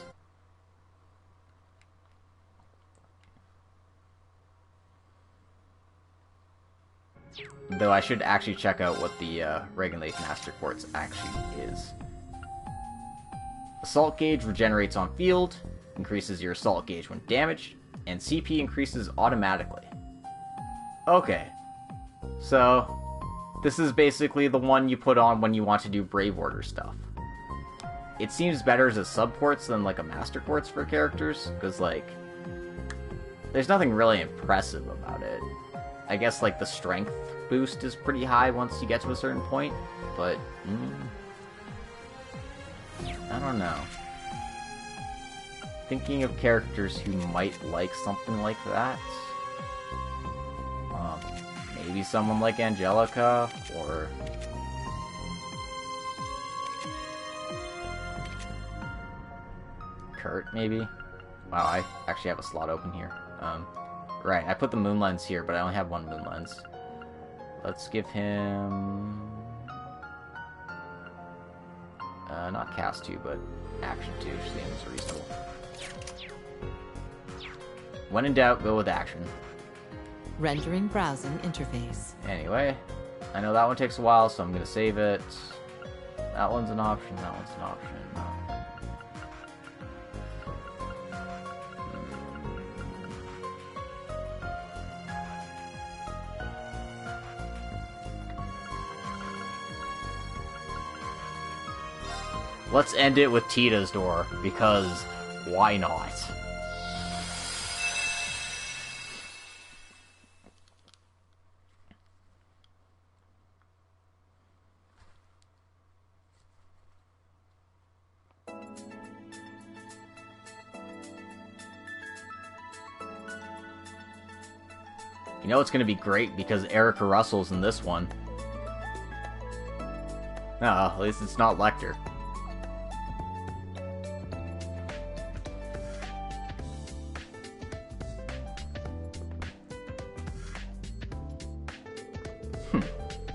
Though I should actually check out what the Regan Leif Master Quartz actually is. Assault gauge regenerates on field, increases your assault gauge when damaged, and CP increases automatically. Okay, so this is basically the one you put on when you want to do Brave Order stuff. It seems better as a sub-quartz than like a Master Quartz for characters, because like, there's nothing really impressive about it. I guess like the strength boost is pretty high once you get to a certain point, but I don't know. Thinking of characters who might like something like that. Maybe someone like Angelica, or Kurt, maybe? Wow, I actually have a slot open here. Right, I put the moon lens here, but I only have one moon lens. Let's give him... not cast 2, but action 2, which seems reasonable. When in doubt, go with action. Rendering browsing interface. Anyway, I know that one takes a while, so I'm going to save it. That one's an option, that one's an option. Let's end it with Tita's door, because why not? You know it's going to be great because Erica Russell's in this one. At least it's not Lecter.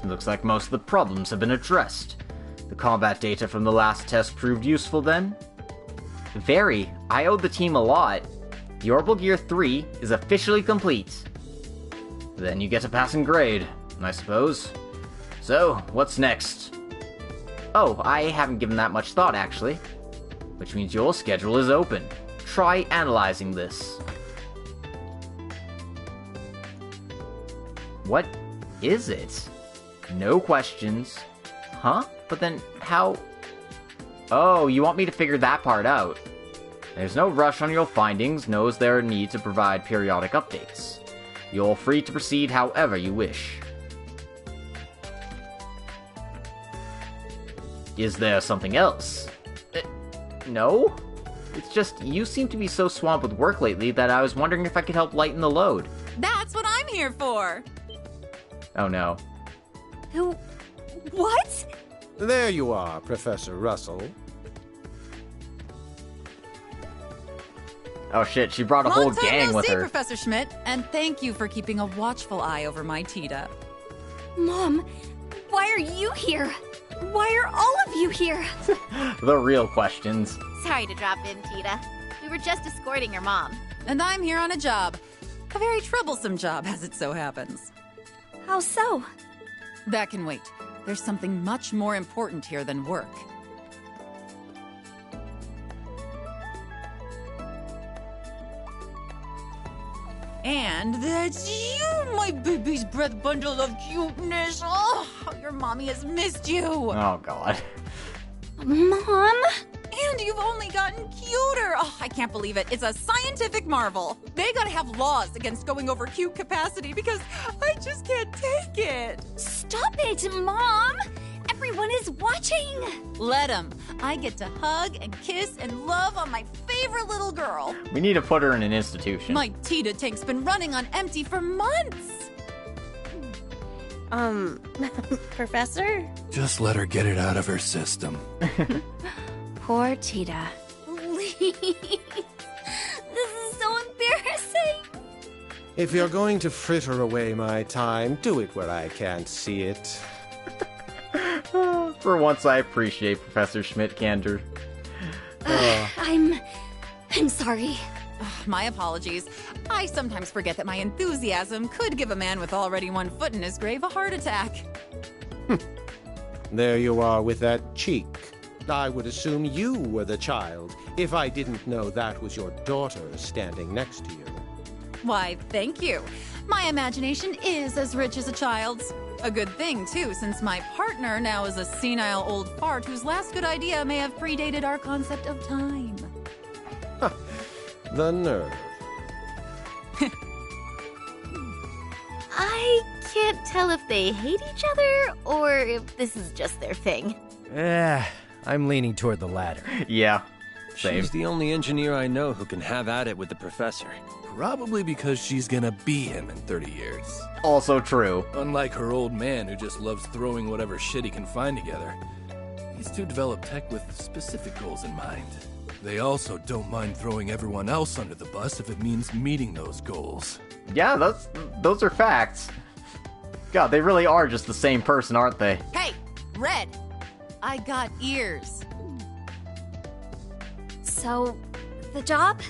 Looks like most of the problems have been addressed. The combat data from the last test proved useful then? Very. I owed the team a lot. The Orbital Gear 3 is officially complete. Then you get a passing grade, I suppose. So, what's next? Oh, I haven't given that much thought, actually. Which means your schedule is open. Try analyzing this. What is it? No questions. Huh? But then how... Oh, you want me to figure that part out. There's no rush on your findings, knows there are need to provide periodic updates. You're free to proceed however you wish. Is there something else? No? It's just, you seem to be so swamped with work lately that I was wondering if I could help lighten the load. That's what I'm here for! Oh no. Who? What? There you are, Professor Russell. Oh shit, she brought a whole gang with her. Professor Schmidt, and thank you for keeping a watchful eye over my Tita. Mom, why are you here? Why are all of you here? The real questions. Sorry to drop in, Tita. We were just escorting your mom. And I'm here on a job. A very troublesome job, as it so happens. How so? That can wait. There's something much more important here than work. And that's you, my baby's breath bundle of cuteness. Oh, your mommy has missed you. Oh, God. Mom? And you've only gotten cuter. Oh, I can't believe it. It's a scientific marvel. They gotta have laws against going over cute capacity because I just can't take it. Stop it, Mom! Everyone is watching! Let them. I get to hug and kiss and love on my favorite little girl. We need to put her in an institution. My Tita tank's been running on empty for months. Professor? Just let her get it out of her system. Poor Tita. Please. This is so embarrassing. If you're going to fritter away my time, do it where I can't see it. For once, I appreciate Professor Schmidt candor. I'm sorry. My apologies. I sometimes forget that my enthusiasm could give a man with already one foot in his grave a heart attack. There you are with that cheek. I would assume you were the child if I didn't know that was your daughter standing next to you. Why, thank you. My imagination is as rich as a child's. A good thing, too, since my partner now is a senile old fart whose last good idea may have predated our concept of time. The nerve. I can't tell if they hate each other or if this is just their thing. I'm leaning toward the latter. Yeah, same. She's the only engineer I know who can have at it with the professor. Probably because she's gonna be him in 30 years. Also true. Unlike her old man who just loves throwing whatever shit he can find together. These two develop tech with specific goals in mind. They also don't mind throwing everyone else under the bus if it means meeting those goals. Yeah, those are facts. God, they really are just the same person, aren't they? Hey, Red! I got ears. So, the job?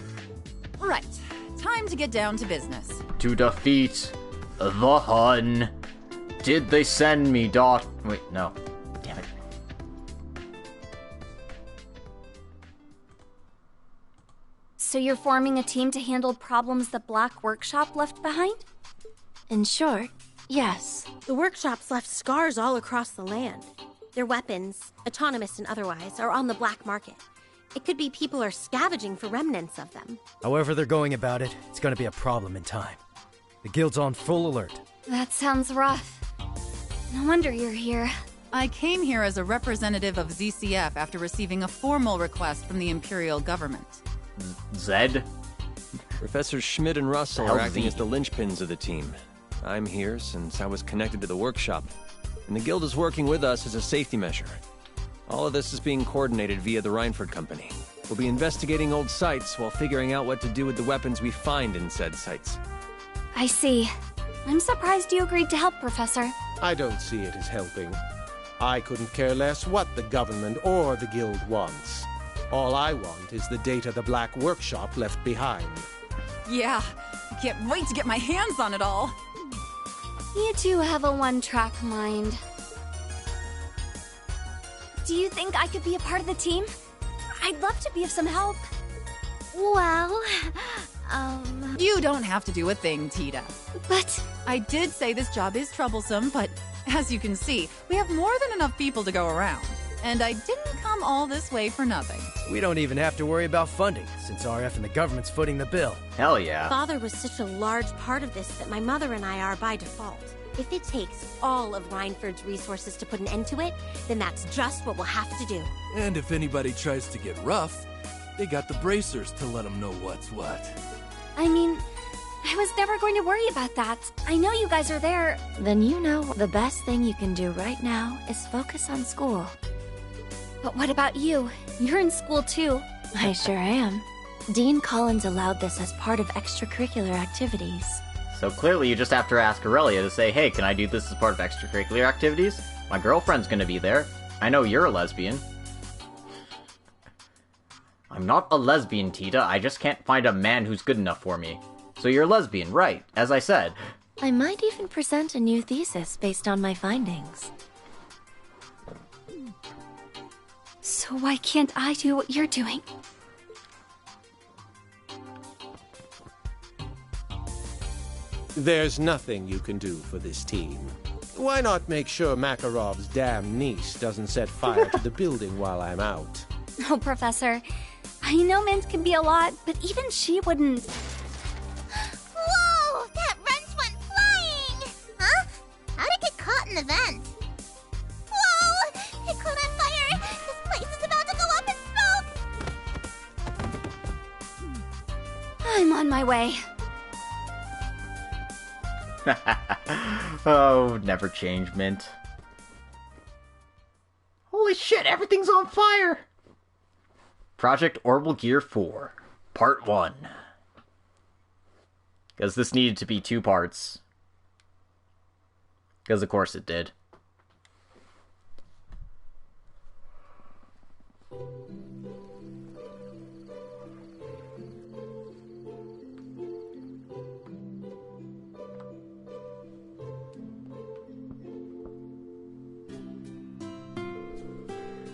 Right. Time to get down to business. To defeat the Hun. Did they send me Wait, no. Damn it. So you're forming a team to handle problems the Black Workshop left behind? In short, yes. The workshops left scars all across the land. Their weapons, autonomous and otherwise, are on the black market. It could be people are scavenging for remnants of them. However they're going about it, it's going to be a problem in time. The guild's on full alert. That sounds rough. No wonder you're here. I came here as a representative of ZCF after receiving a formal request from the Imperial government. Zed? Professor Schmidt and Russell are acting as the linchpins of the team. I'm here since I was connected to the workshop, and the guild is working with us as a safety measure. All of this is being coordinated via the Reinford Company. We'll be investigating old sites while figuring out what to do with the weapons we find in said sites. I see. I'm surprised you agreed to help, Professor. I don't see it as helping. I couldn't care less what the government or the guild wants. All I want is the data the Black Workshop left behind. Yeah, I can't wait to get my hands on it all. You two have a one-track mind. Do you think I could be a part of the team? I'd love to be of some help. Well, You don't have to do a thing, Tita. But I did say this job is troublesome, but as you can see, we have more than enough people to go around. And I didn't come all this way for nothing. We don't even have to worry about funding, since RF and the government's footing the bill. Hell yeah. Father was such a large part of this that my mother and I are by default. If it takes all of Reinford's resources to put an end to it, then that's just what we'll have to do. And if anybody tries to get rough, they got the bracers to let them know what's what. I mean, I was never going to worry about that. I know you guys are there. Then you know the best thing you can do right now is focus on school. But what about you? You're in school too. I sure am. Dean Collins allowed this as part of extracurricular activities. So clearly you just have to ask Aurelia to say, hey, can I do this as part of extracurricular activities? My girlfriend's gonna be there. I know you're a lesbian. I'm not a lesbian, Tita. I just can't find a man who's good enough for me. So you're a lesbian, right, as I said. I might even present a new thesis based on my findings. So why can't I do what you're doing? There's nothing you can do for this team. Why not make sure Makarov's damn niece doesn't set fire to the building while I'm out? Oh, Professor, I know Mint can be a lot, but even she wouldn't... Whoa! That wrench went flying! Huh? How'd it get caught in the vent? Whoa! It caught on fire! This place is about to go up in smoke! I'm on my way. Oh, never change, Mint. Holy shit, everything's on fire! Project Orbital Gear 4, Part 1. Because this needed to be 2 parts. Because of course it did.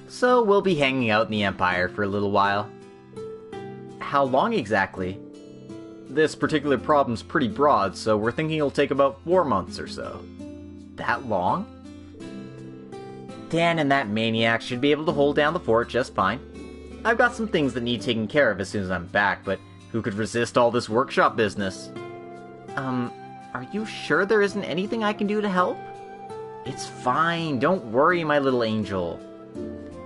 So we'll be hanging out in the Empire for a little while. How long exactly? This particular problem's pretty broad, so we're thinking it'll take about 4 months or so. That long? Dan and that maniac should be able to hold down the fort just fine. I've got some things that need taken care of as soon as I'm back, but who could resist all this workshop business? Are you sure there isn't anything I can do to help? It's fine, don't worry, my little angel.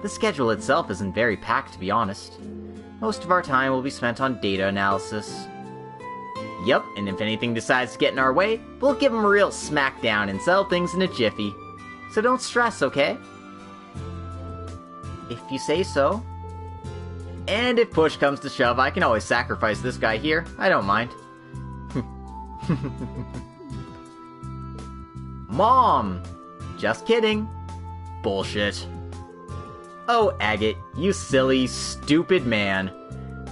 The schedule itself isn't very packed, to be honest. Most of our time will be spent on data analysis. Yep, and if anything decides to get in our way, we'll give them a real smackdown and sell things in a jiffy. So don't stress, okay? If you say so. And if push comes to shove, I can always sacrifice this guy here. I don't mind. Mom! Just kidding. Bullshit. Oh, Agate, you silly, stupid man.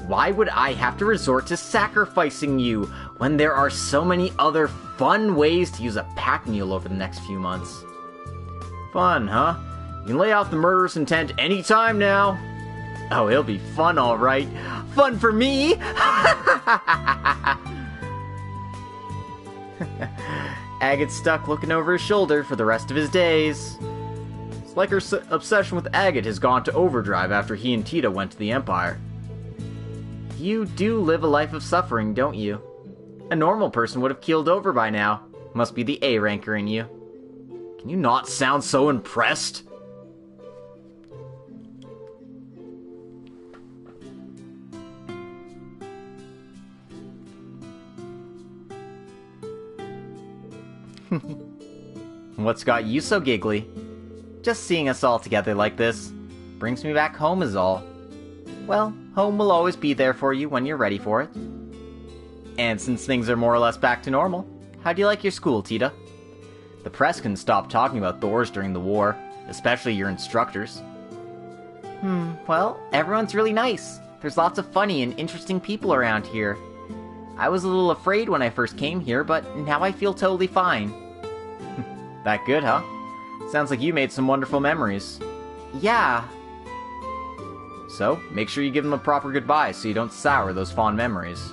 Why would I have to resort to sacrificing you when there are so many other fun ways to use a pack mule over the next few months? Fun, huh? You can lay off the murderous intent anytime now. Oh, it'll be fun, all right. Fun for me! Agate's stuck looking over his shoulder for the rest of his days. It's like her obsession with Agate has gone to overdrive after he and Tita went to the Empire. You do live a life of suffering, don't you? A normal person would have keeled over by now. Must be the A ranker in you. Can you not sound so impressed? What's got you so giggly? Just seeing us all together like this brings me back home is all. Well, home will always be there for you when you're ready for it. And since things are more or less back to normal, how do you like your school, Tita? The press couldn't stop talking about Thors during the war, especially your instructors. Well, everyone's really nice. There's lots of funny and interesting people around here. I was a little afraid when I first came here, but now I feel totally fine. That good, huh? Sounds like you made some wonderful memories. Yeah. So, make sure you give them a proper goodbye so you don't sour those fond memories.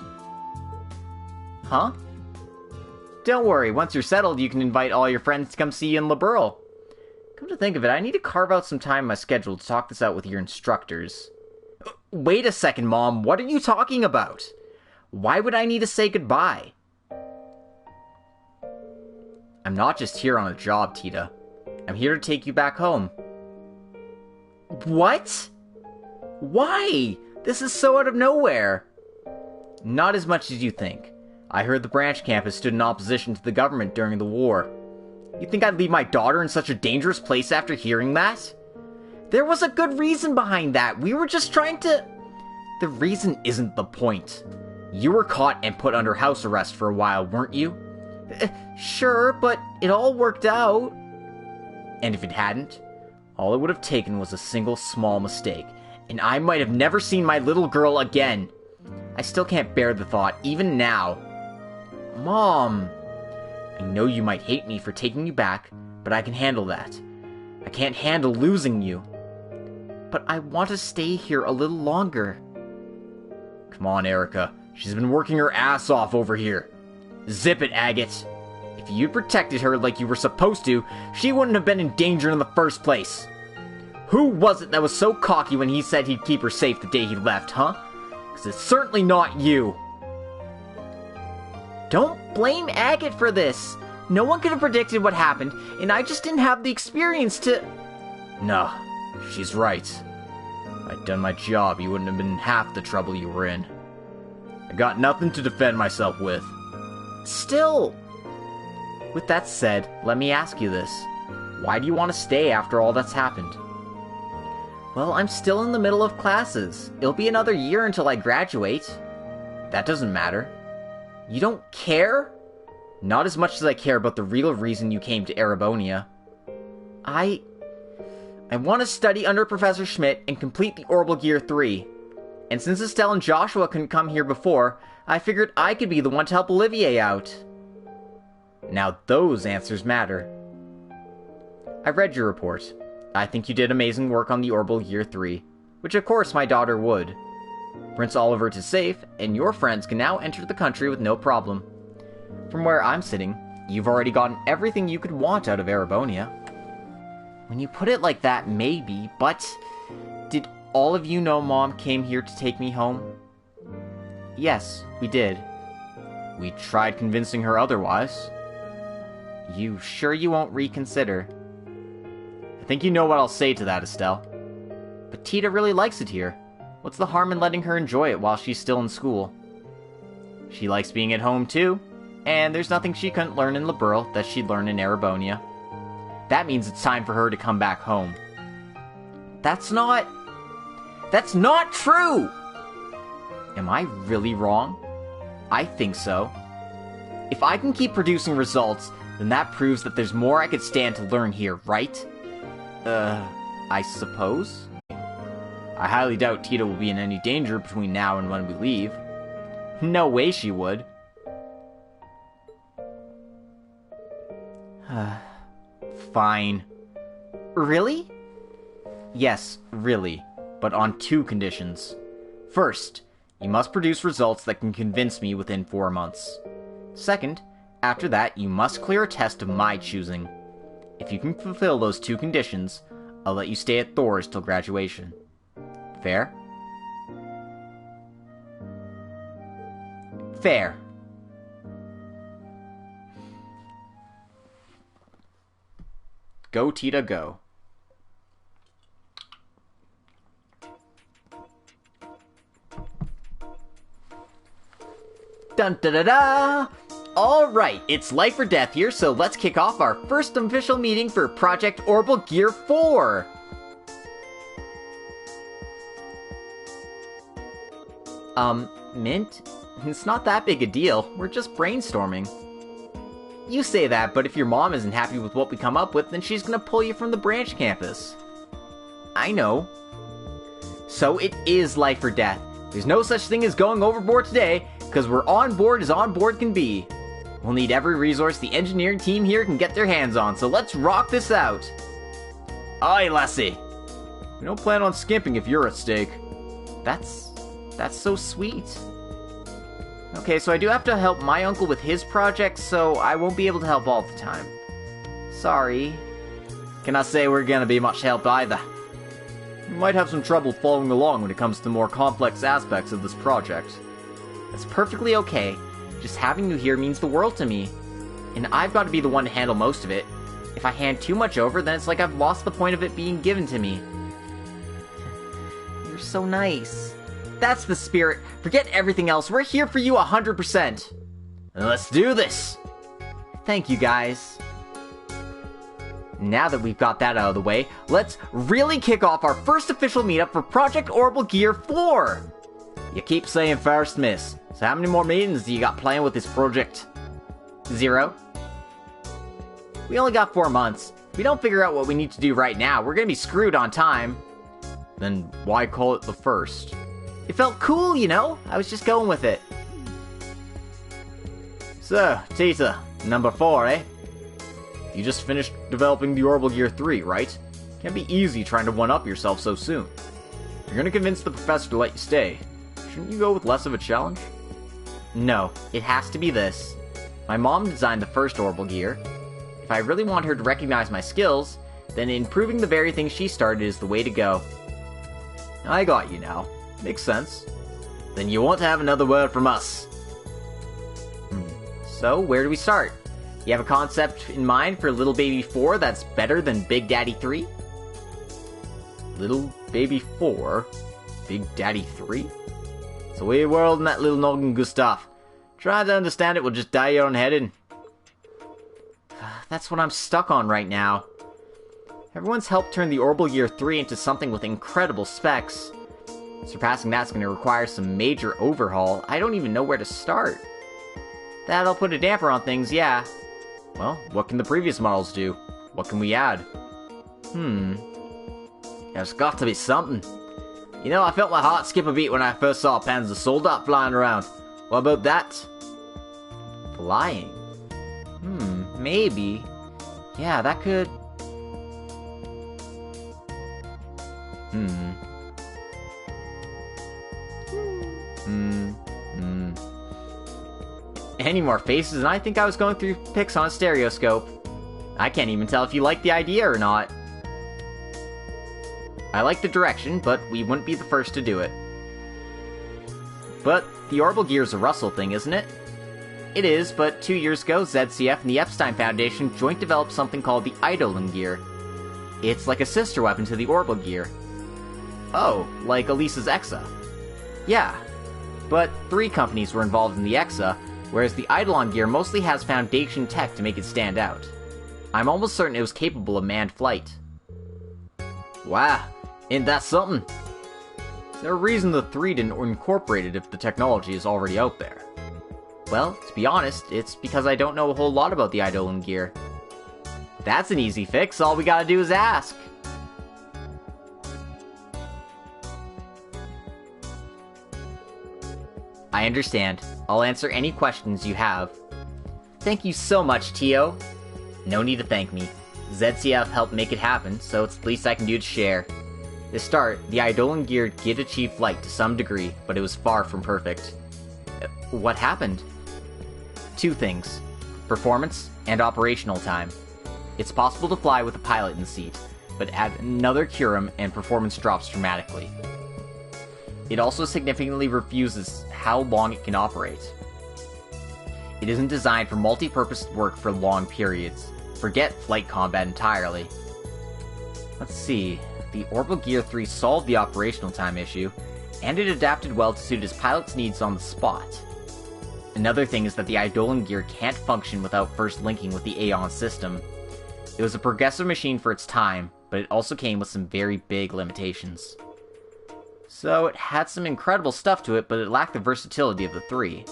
Huh? Don't worry, once you're settled, you can invite all your friends to come see you in Liberl. Come to think of it, I need to carve out some time in my schedule to talk this out with your instructors. Wait a second, Mom, what are you talking about? Why would I need to say goodbye? I'm not just here on a job, Tita. I'm here to take you back home. What? Why? This is so out of nowhere. Not as much as you think. I heard the branch campus stood in opposition to the government during the war. You think I'd leave my daughter in such a dangerous place after hearing that? There was a good reason behind that. We were just trying to... The reason isn't the point. You were caught and put under house arrest for a while, weren't you? Sure, but it all worked out. And if it hadn't, all it would have taken was a single small mistake, and I might have never seen my little girl again. I still can't bear the thought, even now. Mom! I know you might hate me for taking you back, but I can handle that. I can't handle losing you. But I want to stay here a little longer. Come on, Erica. She's been working her ass off over here. Zip it, Agate. If you'd protected her like you were supposed to, she wouldn't have been in danger in the first place. Who was it that was so cocky when he said he'd keep her safe the day he left, huh? Because it's certainly not you. Don't blame Agate for this. No one could have predicted what happened, and I just didn't have the experience to... No, she's right. If I'd done my job, you wouldn't have been in half the trouble you were in. I got nothing to defend myself with. Still... With that said, let me ask you this. Why do you want to stay after all that's happened? Well, I'm still in the middle of classes. It'll be another year until I graduate. That doesn't matter. You don't care? Not as much as I care about the real reason you came to Erebonia. I want to study under Professor Schmidt and complete the Orbital Gear 3. And since Estelle and Joshua couldn't come here before, I figured I could be the one to help Olivier out. Now those answers matter. I read your report. I think you did amazing work on the Orbital Gear 3, which of course my daughter would. Prince Olivert is safe, and your friends can now enter the country with no problem. From where I'm sitting, you've already gotten everything you could want out of Erebonia. When you put it like that, maybe, but... Did all of you know Mom came here to take me home? Yes, we did. We tried convincing her otherwise. You sure you won't reconsider? I think you know what I'll say to that, Estelle. But Tita really likes it here. What's the harm in letting her enjoy it while she's still in school? She likes being at home too, and there's nothing she couldn't learn in Liberl that she'd learn in Erebonia. That means it's time for her to come back home. That's not true! Am I really wrong? I think so. If I can keep producing results, then that proves that there's more I could stand to learn here, right? I suppose? I highly doubt Tita will be in any danger between now and when we leave. No way she would. Fine. Really? Yes, really. But on 2 conditions. First, you must produce results that can convince me within 4 months. Second, after that, you must clear a test of my choosing. If you can fulfill those 2 conditions, I'll let you stay at Thor's till graduation. Fair? Fair. Go, Tita, go. Dun da da da! Alright, it's life or death here, so let's kick off our first official meeting for Project Orbital Gear 4! Mint? It's not that big a deal. We're just brainstorming. You say that, but if your mom isn't happy with what we come up with, then she's gonna pull you from the branch campus. I know. So it is life or death. There's no such thing as going overboard today, because we're on board as on board can be. We'll need every resource the engineering team here can get their hands on, so let's rock this out. Aye, lassie. We don't plan on skimping if you're at stake. That's so sweet. Okay, so I do have to help my uncle with his projects, so I won't be able to help all the time. Sorry. Cannot say we're gonna be much help either. We might have some trouble following along when it comes to more complex aspects of this project. That's perfectly okay. Just having you here means the world to me. And I've got to be the one to handle most of it. If I hand too much over, then it's like I've lost the point of it being given to me. You're so nice. That's the spirit. Forget everything else. We're here for you 100%. Let's do this. Thank you, guys. Now that we've got that out of the way, let's really kick off our first official meetup for Project Orbital Gear 4. You keep saying first, miss. So how many more meetings do you got planned with this project? 0. We only got 4 months. If we don't figure out what we need to do right now, we're gonna be screwed on time. Then why call it the first? It felt cool, you know? I was just going with it. So, Tita, number 4, eh? You just finished developing the Orbital Gear 3, right? Can't be easy trying to one-up yourself so soon. You're gonna convince the professor to let you stay. Shouldn't you go with less of a challenge? No, it has to be this. My mom designed the first Orbital Gear. If I really want her to recognize my skills, then improving the very thing she started is the way to go. I got you now. Makes sense. Then you won't have another word from us. So, where do we start? You have a concept in mind for Little Baby 4 that's better than Big Daddy 3? Little Baby 4? Big Daddy 3? It's a weird world in that little noggin, Gustav. Trying to understand it will just dye your own head in. That's what I'm stuck on right now. Everyone's helped turn the Orbital Gear 3 into something with incredible specs. Surpassing that's going to require some major overhaul. I don't even know where to start. That'll put a damper on things, yeah. Well, what can the previous models do? What can we add? There's got to be something. You know, I felt my heart skip a beat when I first saw Panzer Soldat flying around. What about that? Flying? Maybe. Yeah, that could... Any more faces, and I think I was going through pics on a stereoscope. I can't even tell if you like the idea or not. I like the direction, but we wouldn't be the first to do it. But the Orbital Gear's a Russell thing, isn't it? It is, but 2 years ago, ZCF and the Epstein Foundation joint developed something called the Eidolon Gear. It's like a sister weapon to the Orbital Gear. Oh, like Elisa's Exa. Yeah, but 3 companies were involved in the Exa, whereas the Eidolon Gear mostly has Foundation tech to make it stand out. I'm almost certain it was capable of manned flight. Wow, ain't that something? Is there a reason the 3 didn't incorporate it if the technology is already out there? Well, to be honest, it's because I don't know a whole lot about the Eidolon Gear. That's an easy fix, all we gotta do is ask. I understand. I'll answer any questions you have. Thank you so much, Tio. No need to thank me. ZCF helped make it happen, so it's the least I can do to share. To start, the Eidolon Gear did achieve flight to some degree, but it was far from perfect. What happened? 2 things. Performance and operational time. It's possible to fly with a pilot in the seat, but add another Curum and performance drops dramatically. It also significantly refuses how long it can operate. It isn't designed for multi-purpose work for long periods. Forget flight combat entirely. Let's see, the Orbital Gear 3 solved the operational time issue, and it adapted well to suit his pilot's needs on the spot. Another thing is that the Eidolon gear can't function without first linking with the Aeon system. It was a progressive machine for its time, but it also came with some very big limitations. So it had some incredible stuff to it, but it lacked the versatility of the 3.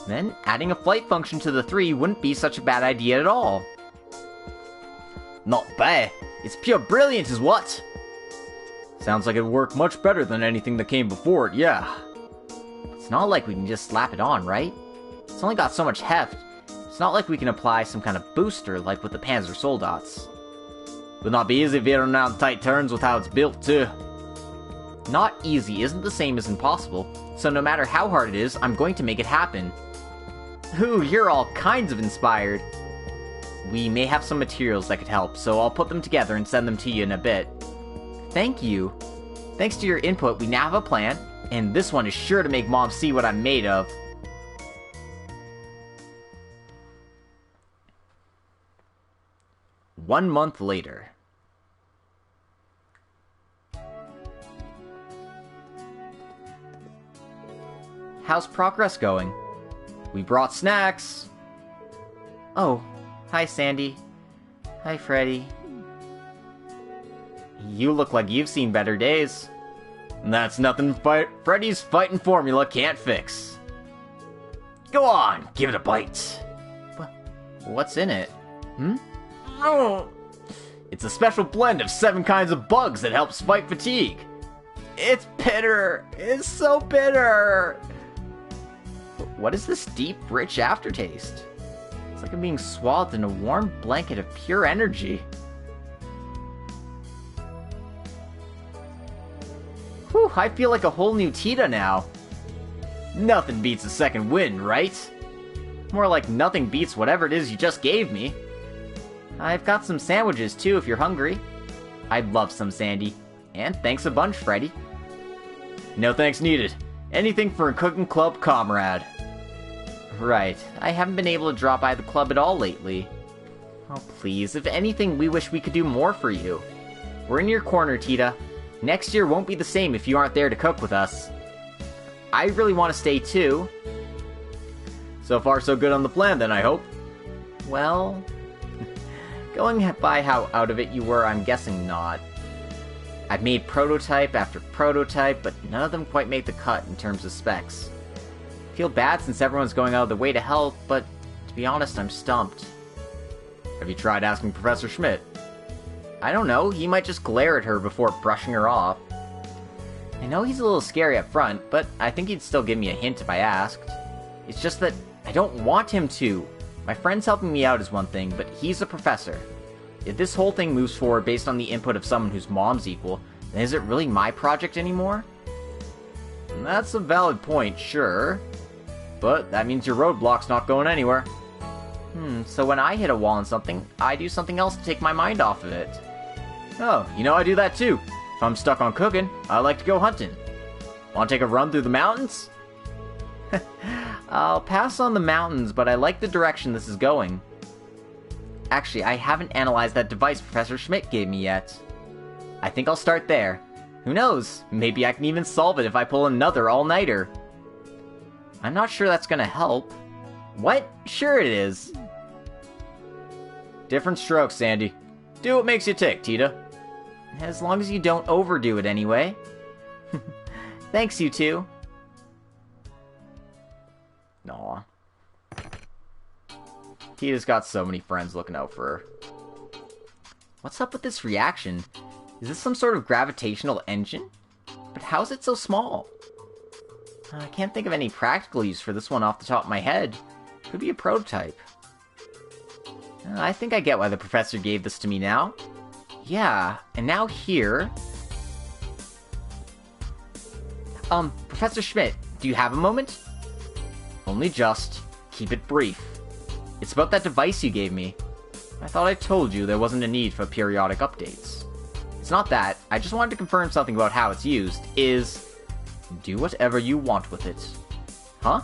Then, adding a flight function to the 3 wouldn't be such a bad idea at all. Not bad. It's pure brilliant is what? Sounds like it'd work much better than anything that came before it, yeah. It's not like we can just slap it on, right? It's only got so much heft. It's not like we can apply some kind of booster like with the Panzer Soldats. Would not be easy veering around tight turns with how it's built, too. Not easy isn't the same as impossible, so no matter how hard it is, I'm going to make it happen. Ooh, you're all kinds of inspired. We may have some materials that could help, so I'll put them together and send them to you in a bit. Thank you. Thanks to your input, we now have a plan, and this one is sure to make Mom see what I'm made of. One month later. How's progress going? We brought snacks. Oh, hi Sandy. Hi Freddy. You look like you've seen better days. That's nothing Freddy's fighting formula can't fix. Go on, give it a bite. What's in it? Oh. It's a special blend of 7 kinds of bugs that helps fight fatigue. It's bitter. It's so bitter. What is this deep, rich aftertaste? It's like I'm being swathed in a warm blanket of pure energy. Whew, I feel like a whole new Tita now. Nothing beats a second win, right? More like nothing beats whatever it is you just gave me. I've got some sandwiches too if you're hungry. I'd love some, Sandy. And thanks a bunch, Freddy. No thanks needed. Anything for a cooking club comrade. Right, I haven't been able to drop by the club at all lately. Oh please, if anything, we wish we could do more for you. We're in your corner, Tita. Next year won't be the same if you aren't there to cook with us. I really want to stay too. So far so good on the plan then, I hope. Well, going by how out of it you were, I'm guessing not. I've made prototype after prototype, but none of them quite make the cut in terms of specs. Feel bad since everyone's going out of their way to help, but to be honest, I'm stumped. Have you tried asking Professor Schmidt? I don't know, he might just glare at her before brushing her off. I know he's a little scary up front, but I think he'd still give me a hint if I asked. It's just that I don't want him to. My friends helping me out is one thing, but he's a professor. If this whole thing moves forward based on the input of someone whose mom's equal, then is it really my project anymore? That's a valid point, sure. But that means your roadblock's not going anywhere. So when I hit a wall on something, I do something else to take my mind off of it. Oh, you know I do that too. If I'm stuck on cooking, I like to go hunting. Want to take a run through the mountains? I'll pass on the mountains, but I like the direction this is going. Actually, I haven't analyzed that device Professor Schmidt gave me yet. I think I'll start there. Who knows? Maybe I can even solve it if I pull another all-nighter. I'm not sure that's gonna help. What? Sure it is. Different strokes, Sandy. Do what makes you tick, Tita. As long as you don't overdo it anyway. Thanks, you two. Aw. Tita's got so many friends looking out for her. What's up with this reaction? Is this some sort of gravitational engine? But how is it so small? I can't think of any practical use for this one off the top of my head. Could be a prototype. I think I get why the professor gave this to me now. Yeah, and now here... Professor Schmidt, do you have a moment? Only just. Keep it brief. It's about that device you gave me. I thought I told you there wasn't a need for periodic updates. It's not that, I just wanted to confirm something about how it's used, do whatever you want with it. Huh?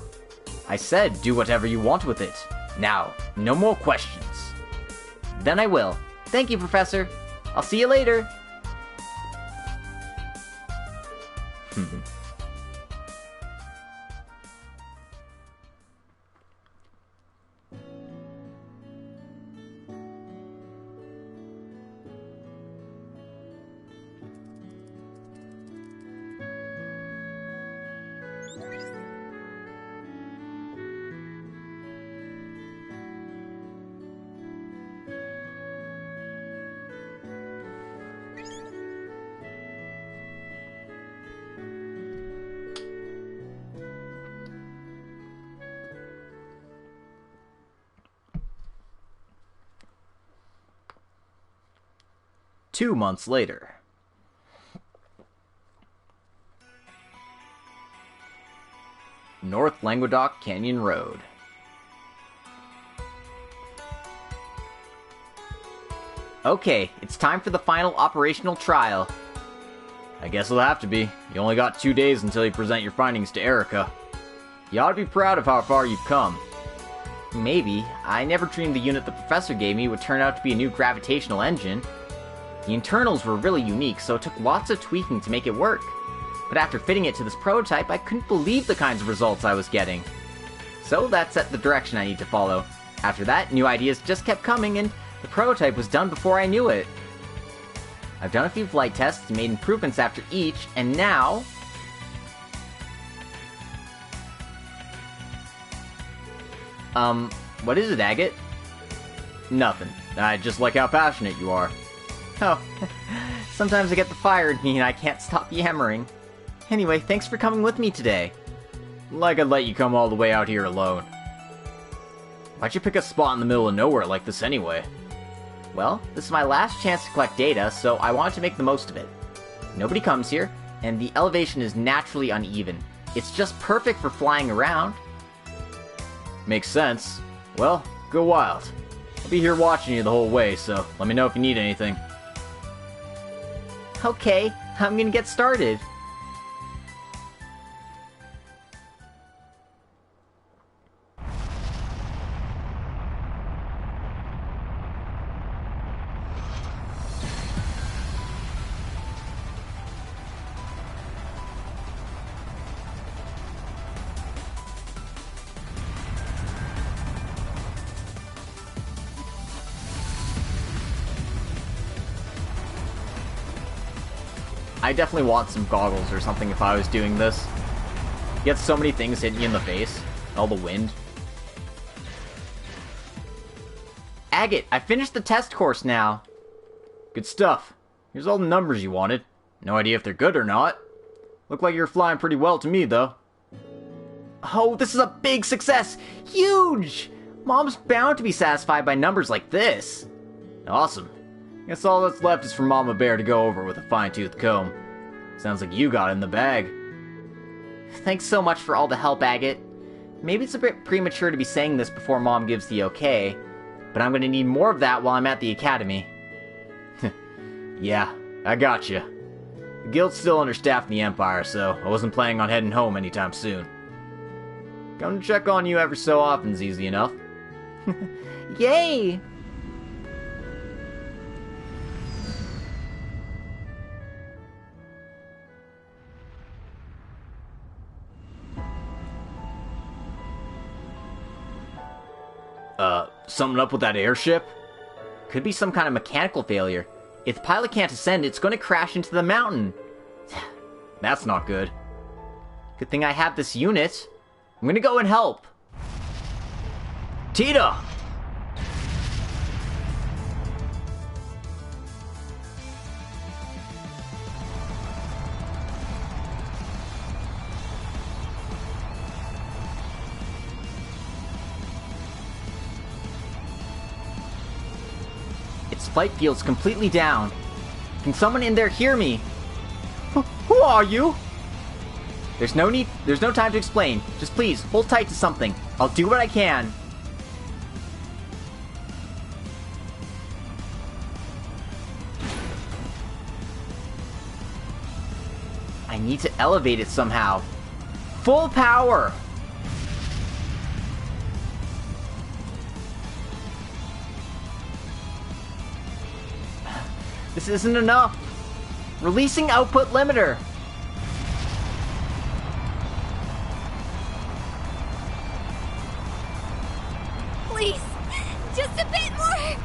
I said do whatever you want with it. Now, no more questions. Then I will. Thank you, Professor. I'll see you later. 2 months later. North Languedoc Canyon Road. Okay, it's time for the final operational trial. I guess it'll have to be. You only got 2 days until you present your findings to Erica. You ought to be proud of how far you've come. Maybe. I never dreamed the unit the professor gave me would turn out to be a new gravitational engine. The internals were really unique, so it took lots of tweaking to make it work. But after fitting it to this prototype, I couldn't believe the kinds of results I was getting. So that set the direction I need to follow. After that, new ideas just kept coming, and the prototype was done before I knew it. I've done a few flight tests and made improvements after each, and now... what is it, Agate? Nothing. I just like how passionate you are. Oh, sometimes I get the fire in me and I can't stop yammering. Anyway, thanks for coming with me today. Like I'd let you come all the way out here alone. Why'd you pick a spot in the middle of nowhere like this anyway? Well, this is my last chance to collect data, so I wanted to make the most of it. Nobody comes here, and the elevation is naturally uneven. It's just perfect for flying around. Makes sense. Well, go wild. I'll be here watching you the whole way, so let me know if you need anything. Okay, I'm gonna get started. I definitely want some goggles or something if I was doing this. You get so many things hitting you in the face. All the wind. Agate, I finished the test course now. Good stuff. Here's all the numbers you wanted. No idea if they're good or not. Look like you're flying pretty well to me, though. Oh, this is a big success! Huge! Mom's bound to be satisfied by numbers like this. Awesome. Guess all that's left is for Mama Bear to go over with a fine-tooth comb. Sounds like you got it in the bag. Thanks so much for all the help, Agate. Maybe it's a bit premature to be saying this before Mom gives the okay, but I'm gonna need more of that while I'm at the academy. Yeah, I gotcha. The guild's still understaffed in the Empire, so I wasn't planning on heading home anytime soon. Coming to check on you every so often's easy enough. Yay! Something up with that airship? Could be some kind of mechanical failure. If the pilot can't ascend, it's going to crash into the mountain. That's not good. Good thing I have this unit. I'm going to go and help. Tita! Flight field's completely down. Can someone in there hear me? Who are you? There's no time to explain. Just please, hold tight to something. I'll do what I can. need to elevate it somehow. Full power! This isn't enough. Releasing output limiter. Please, just a bit more.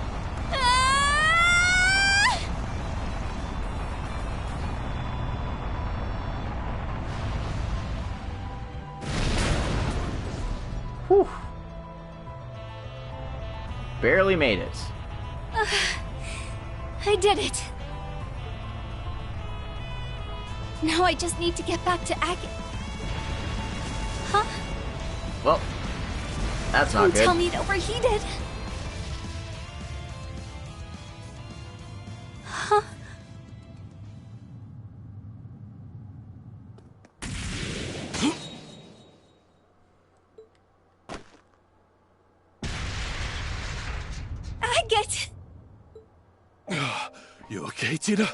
Whew. Barely made it. I did it. Now I just need to get back to Agate. Huh? Well, that's not Don't good. tell me it overheated. Huh? Agate! You okay, Tita?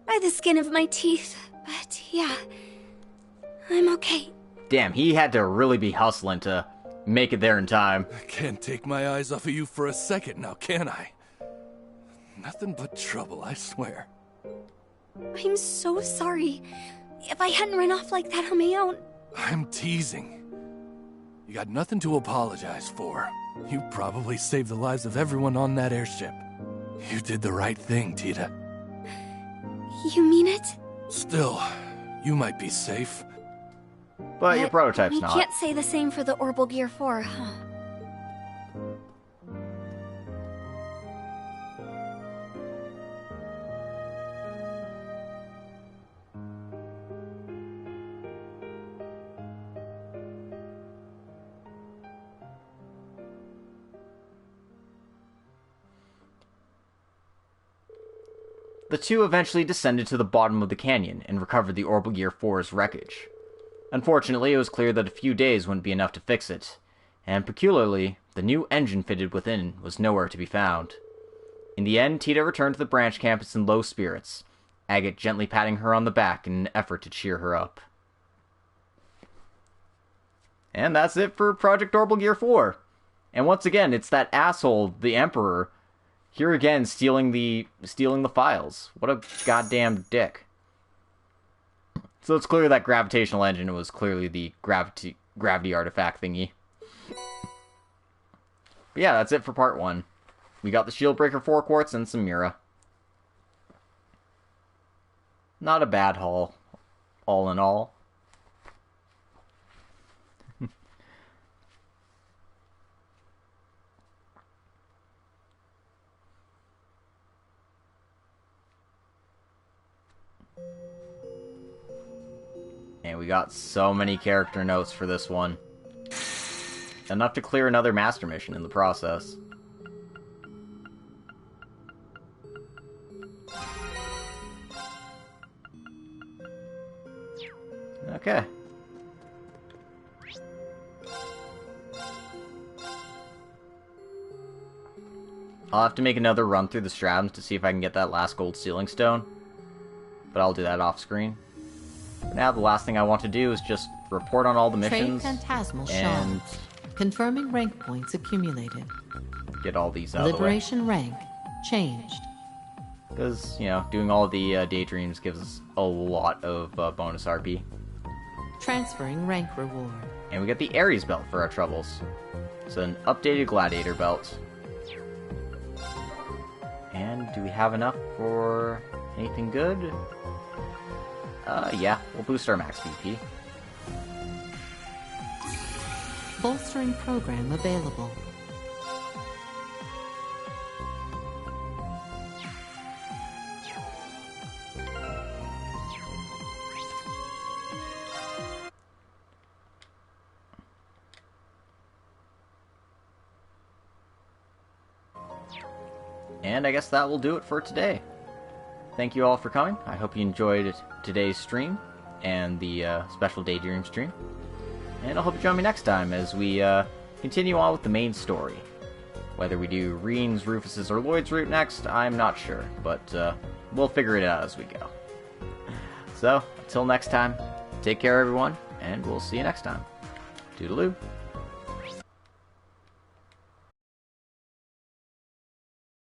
By the skin of my teeth, but yeah, I'm okay. Damn, he had to really be hustling to make it there in time. I can't take my eyes off of you for a second now, can I? Nothing but trouble, I swear. I'm so sorry. If I hadn't run off like that on my own... I'm teasing. You got nothing to apologize for. You probably saved the lives of everyone on that airship. You did the right thing, Tita. You mean it? Still, you might be safe. But your prototype's we not. can't say the same for the Orbital Gear 4, huh? The two eventually descended to the bottom of the canyon and recovered the Orbital Gear 4's wreckage. Unfortunately, it was clear that a few days wouldn't be enough to fix it, and peculiarly, the new engine fitted within was nowhere to be found. In the end, Tita returned to the branch campus in low spirits, Agate gently patting her on the back in an effort to cheer her up. And that's it for Project Orbital Gear 4. And once again, it's that asshole, the Emperor, here again stealing the files. What a goddamn dick. So it's clear that gravitational engine was clearly the gravity artifact thingy. But yeah, that's it for part 1. We got the Shield Breaker 4 quartz and some Mira. Not a bad haul, all in all. And we got so many character notes for this one. Enough to clear another master mission in the process. Okay. I'll have to make another run through the Stratums to see if I can get that last gold sealing stone. But I'll do that off screen. For now, the last thing I want to do is just report on all the missions. Trade Phantasmal and shown. Confirming rank points accumulated. Get all these out of the way. Liberation rank changed. Because, you know, doing all the Daydreams gives us a lot of bonus RP. Transferring rank reward. And we get the Ares belt for our troubles. It's an updated Gladiator belt. And do we have enough for anything good? Yeah, we'll boost our max BP. Bolstering program available. And I guess that will do it for today. Thank you all for coming. I hope you enjoyed today's stream and the special Daydream stream. And I hope you join me next time as we continue on with the main story. Whether we do Reen's, Rufus's, or Lloyd's route next, I'm not sure, but we'll figure it out as we go. So, until next time, take care everyone, and we'll see you next time. Toodaloo.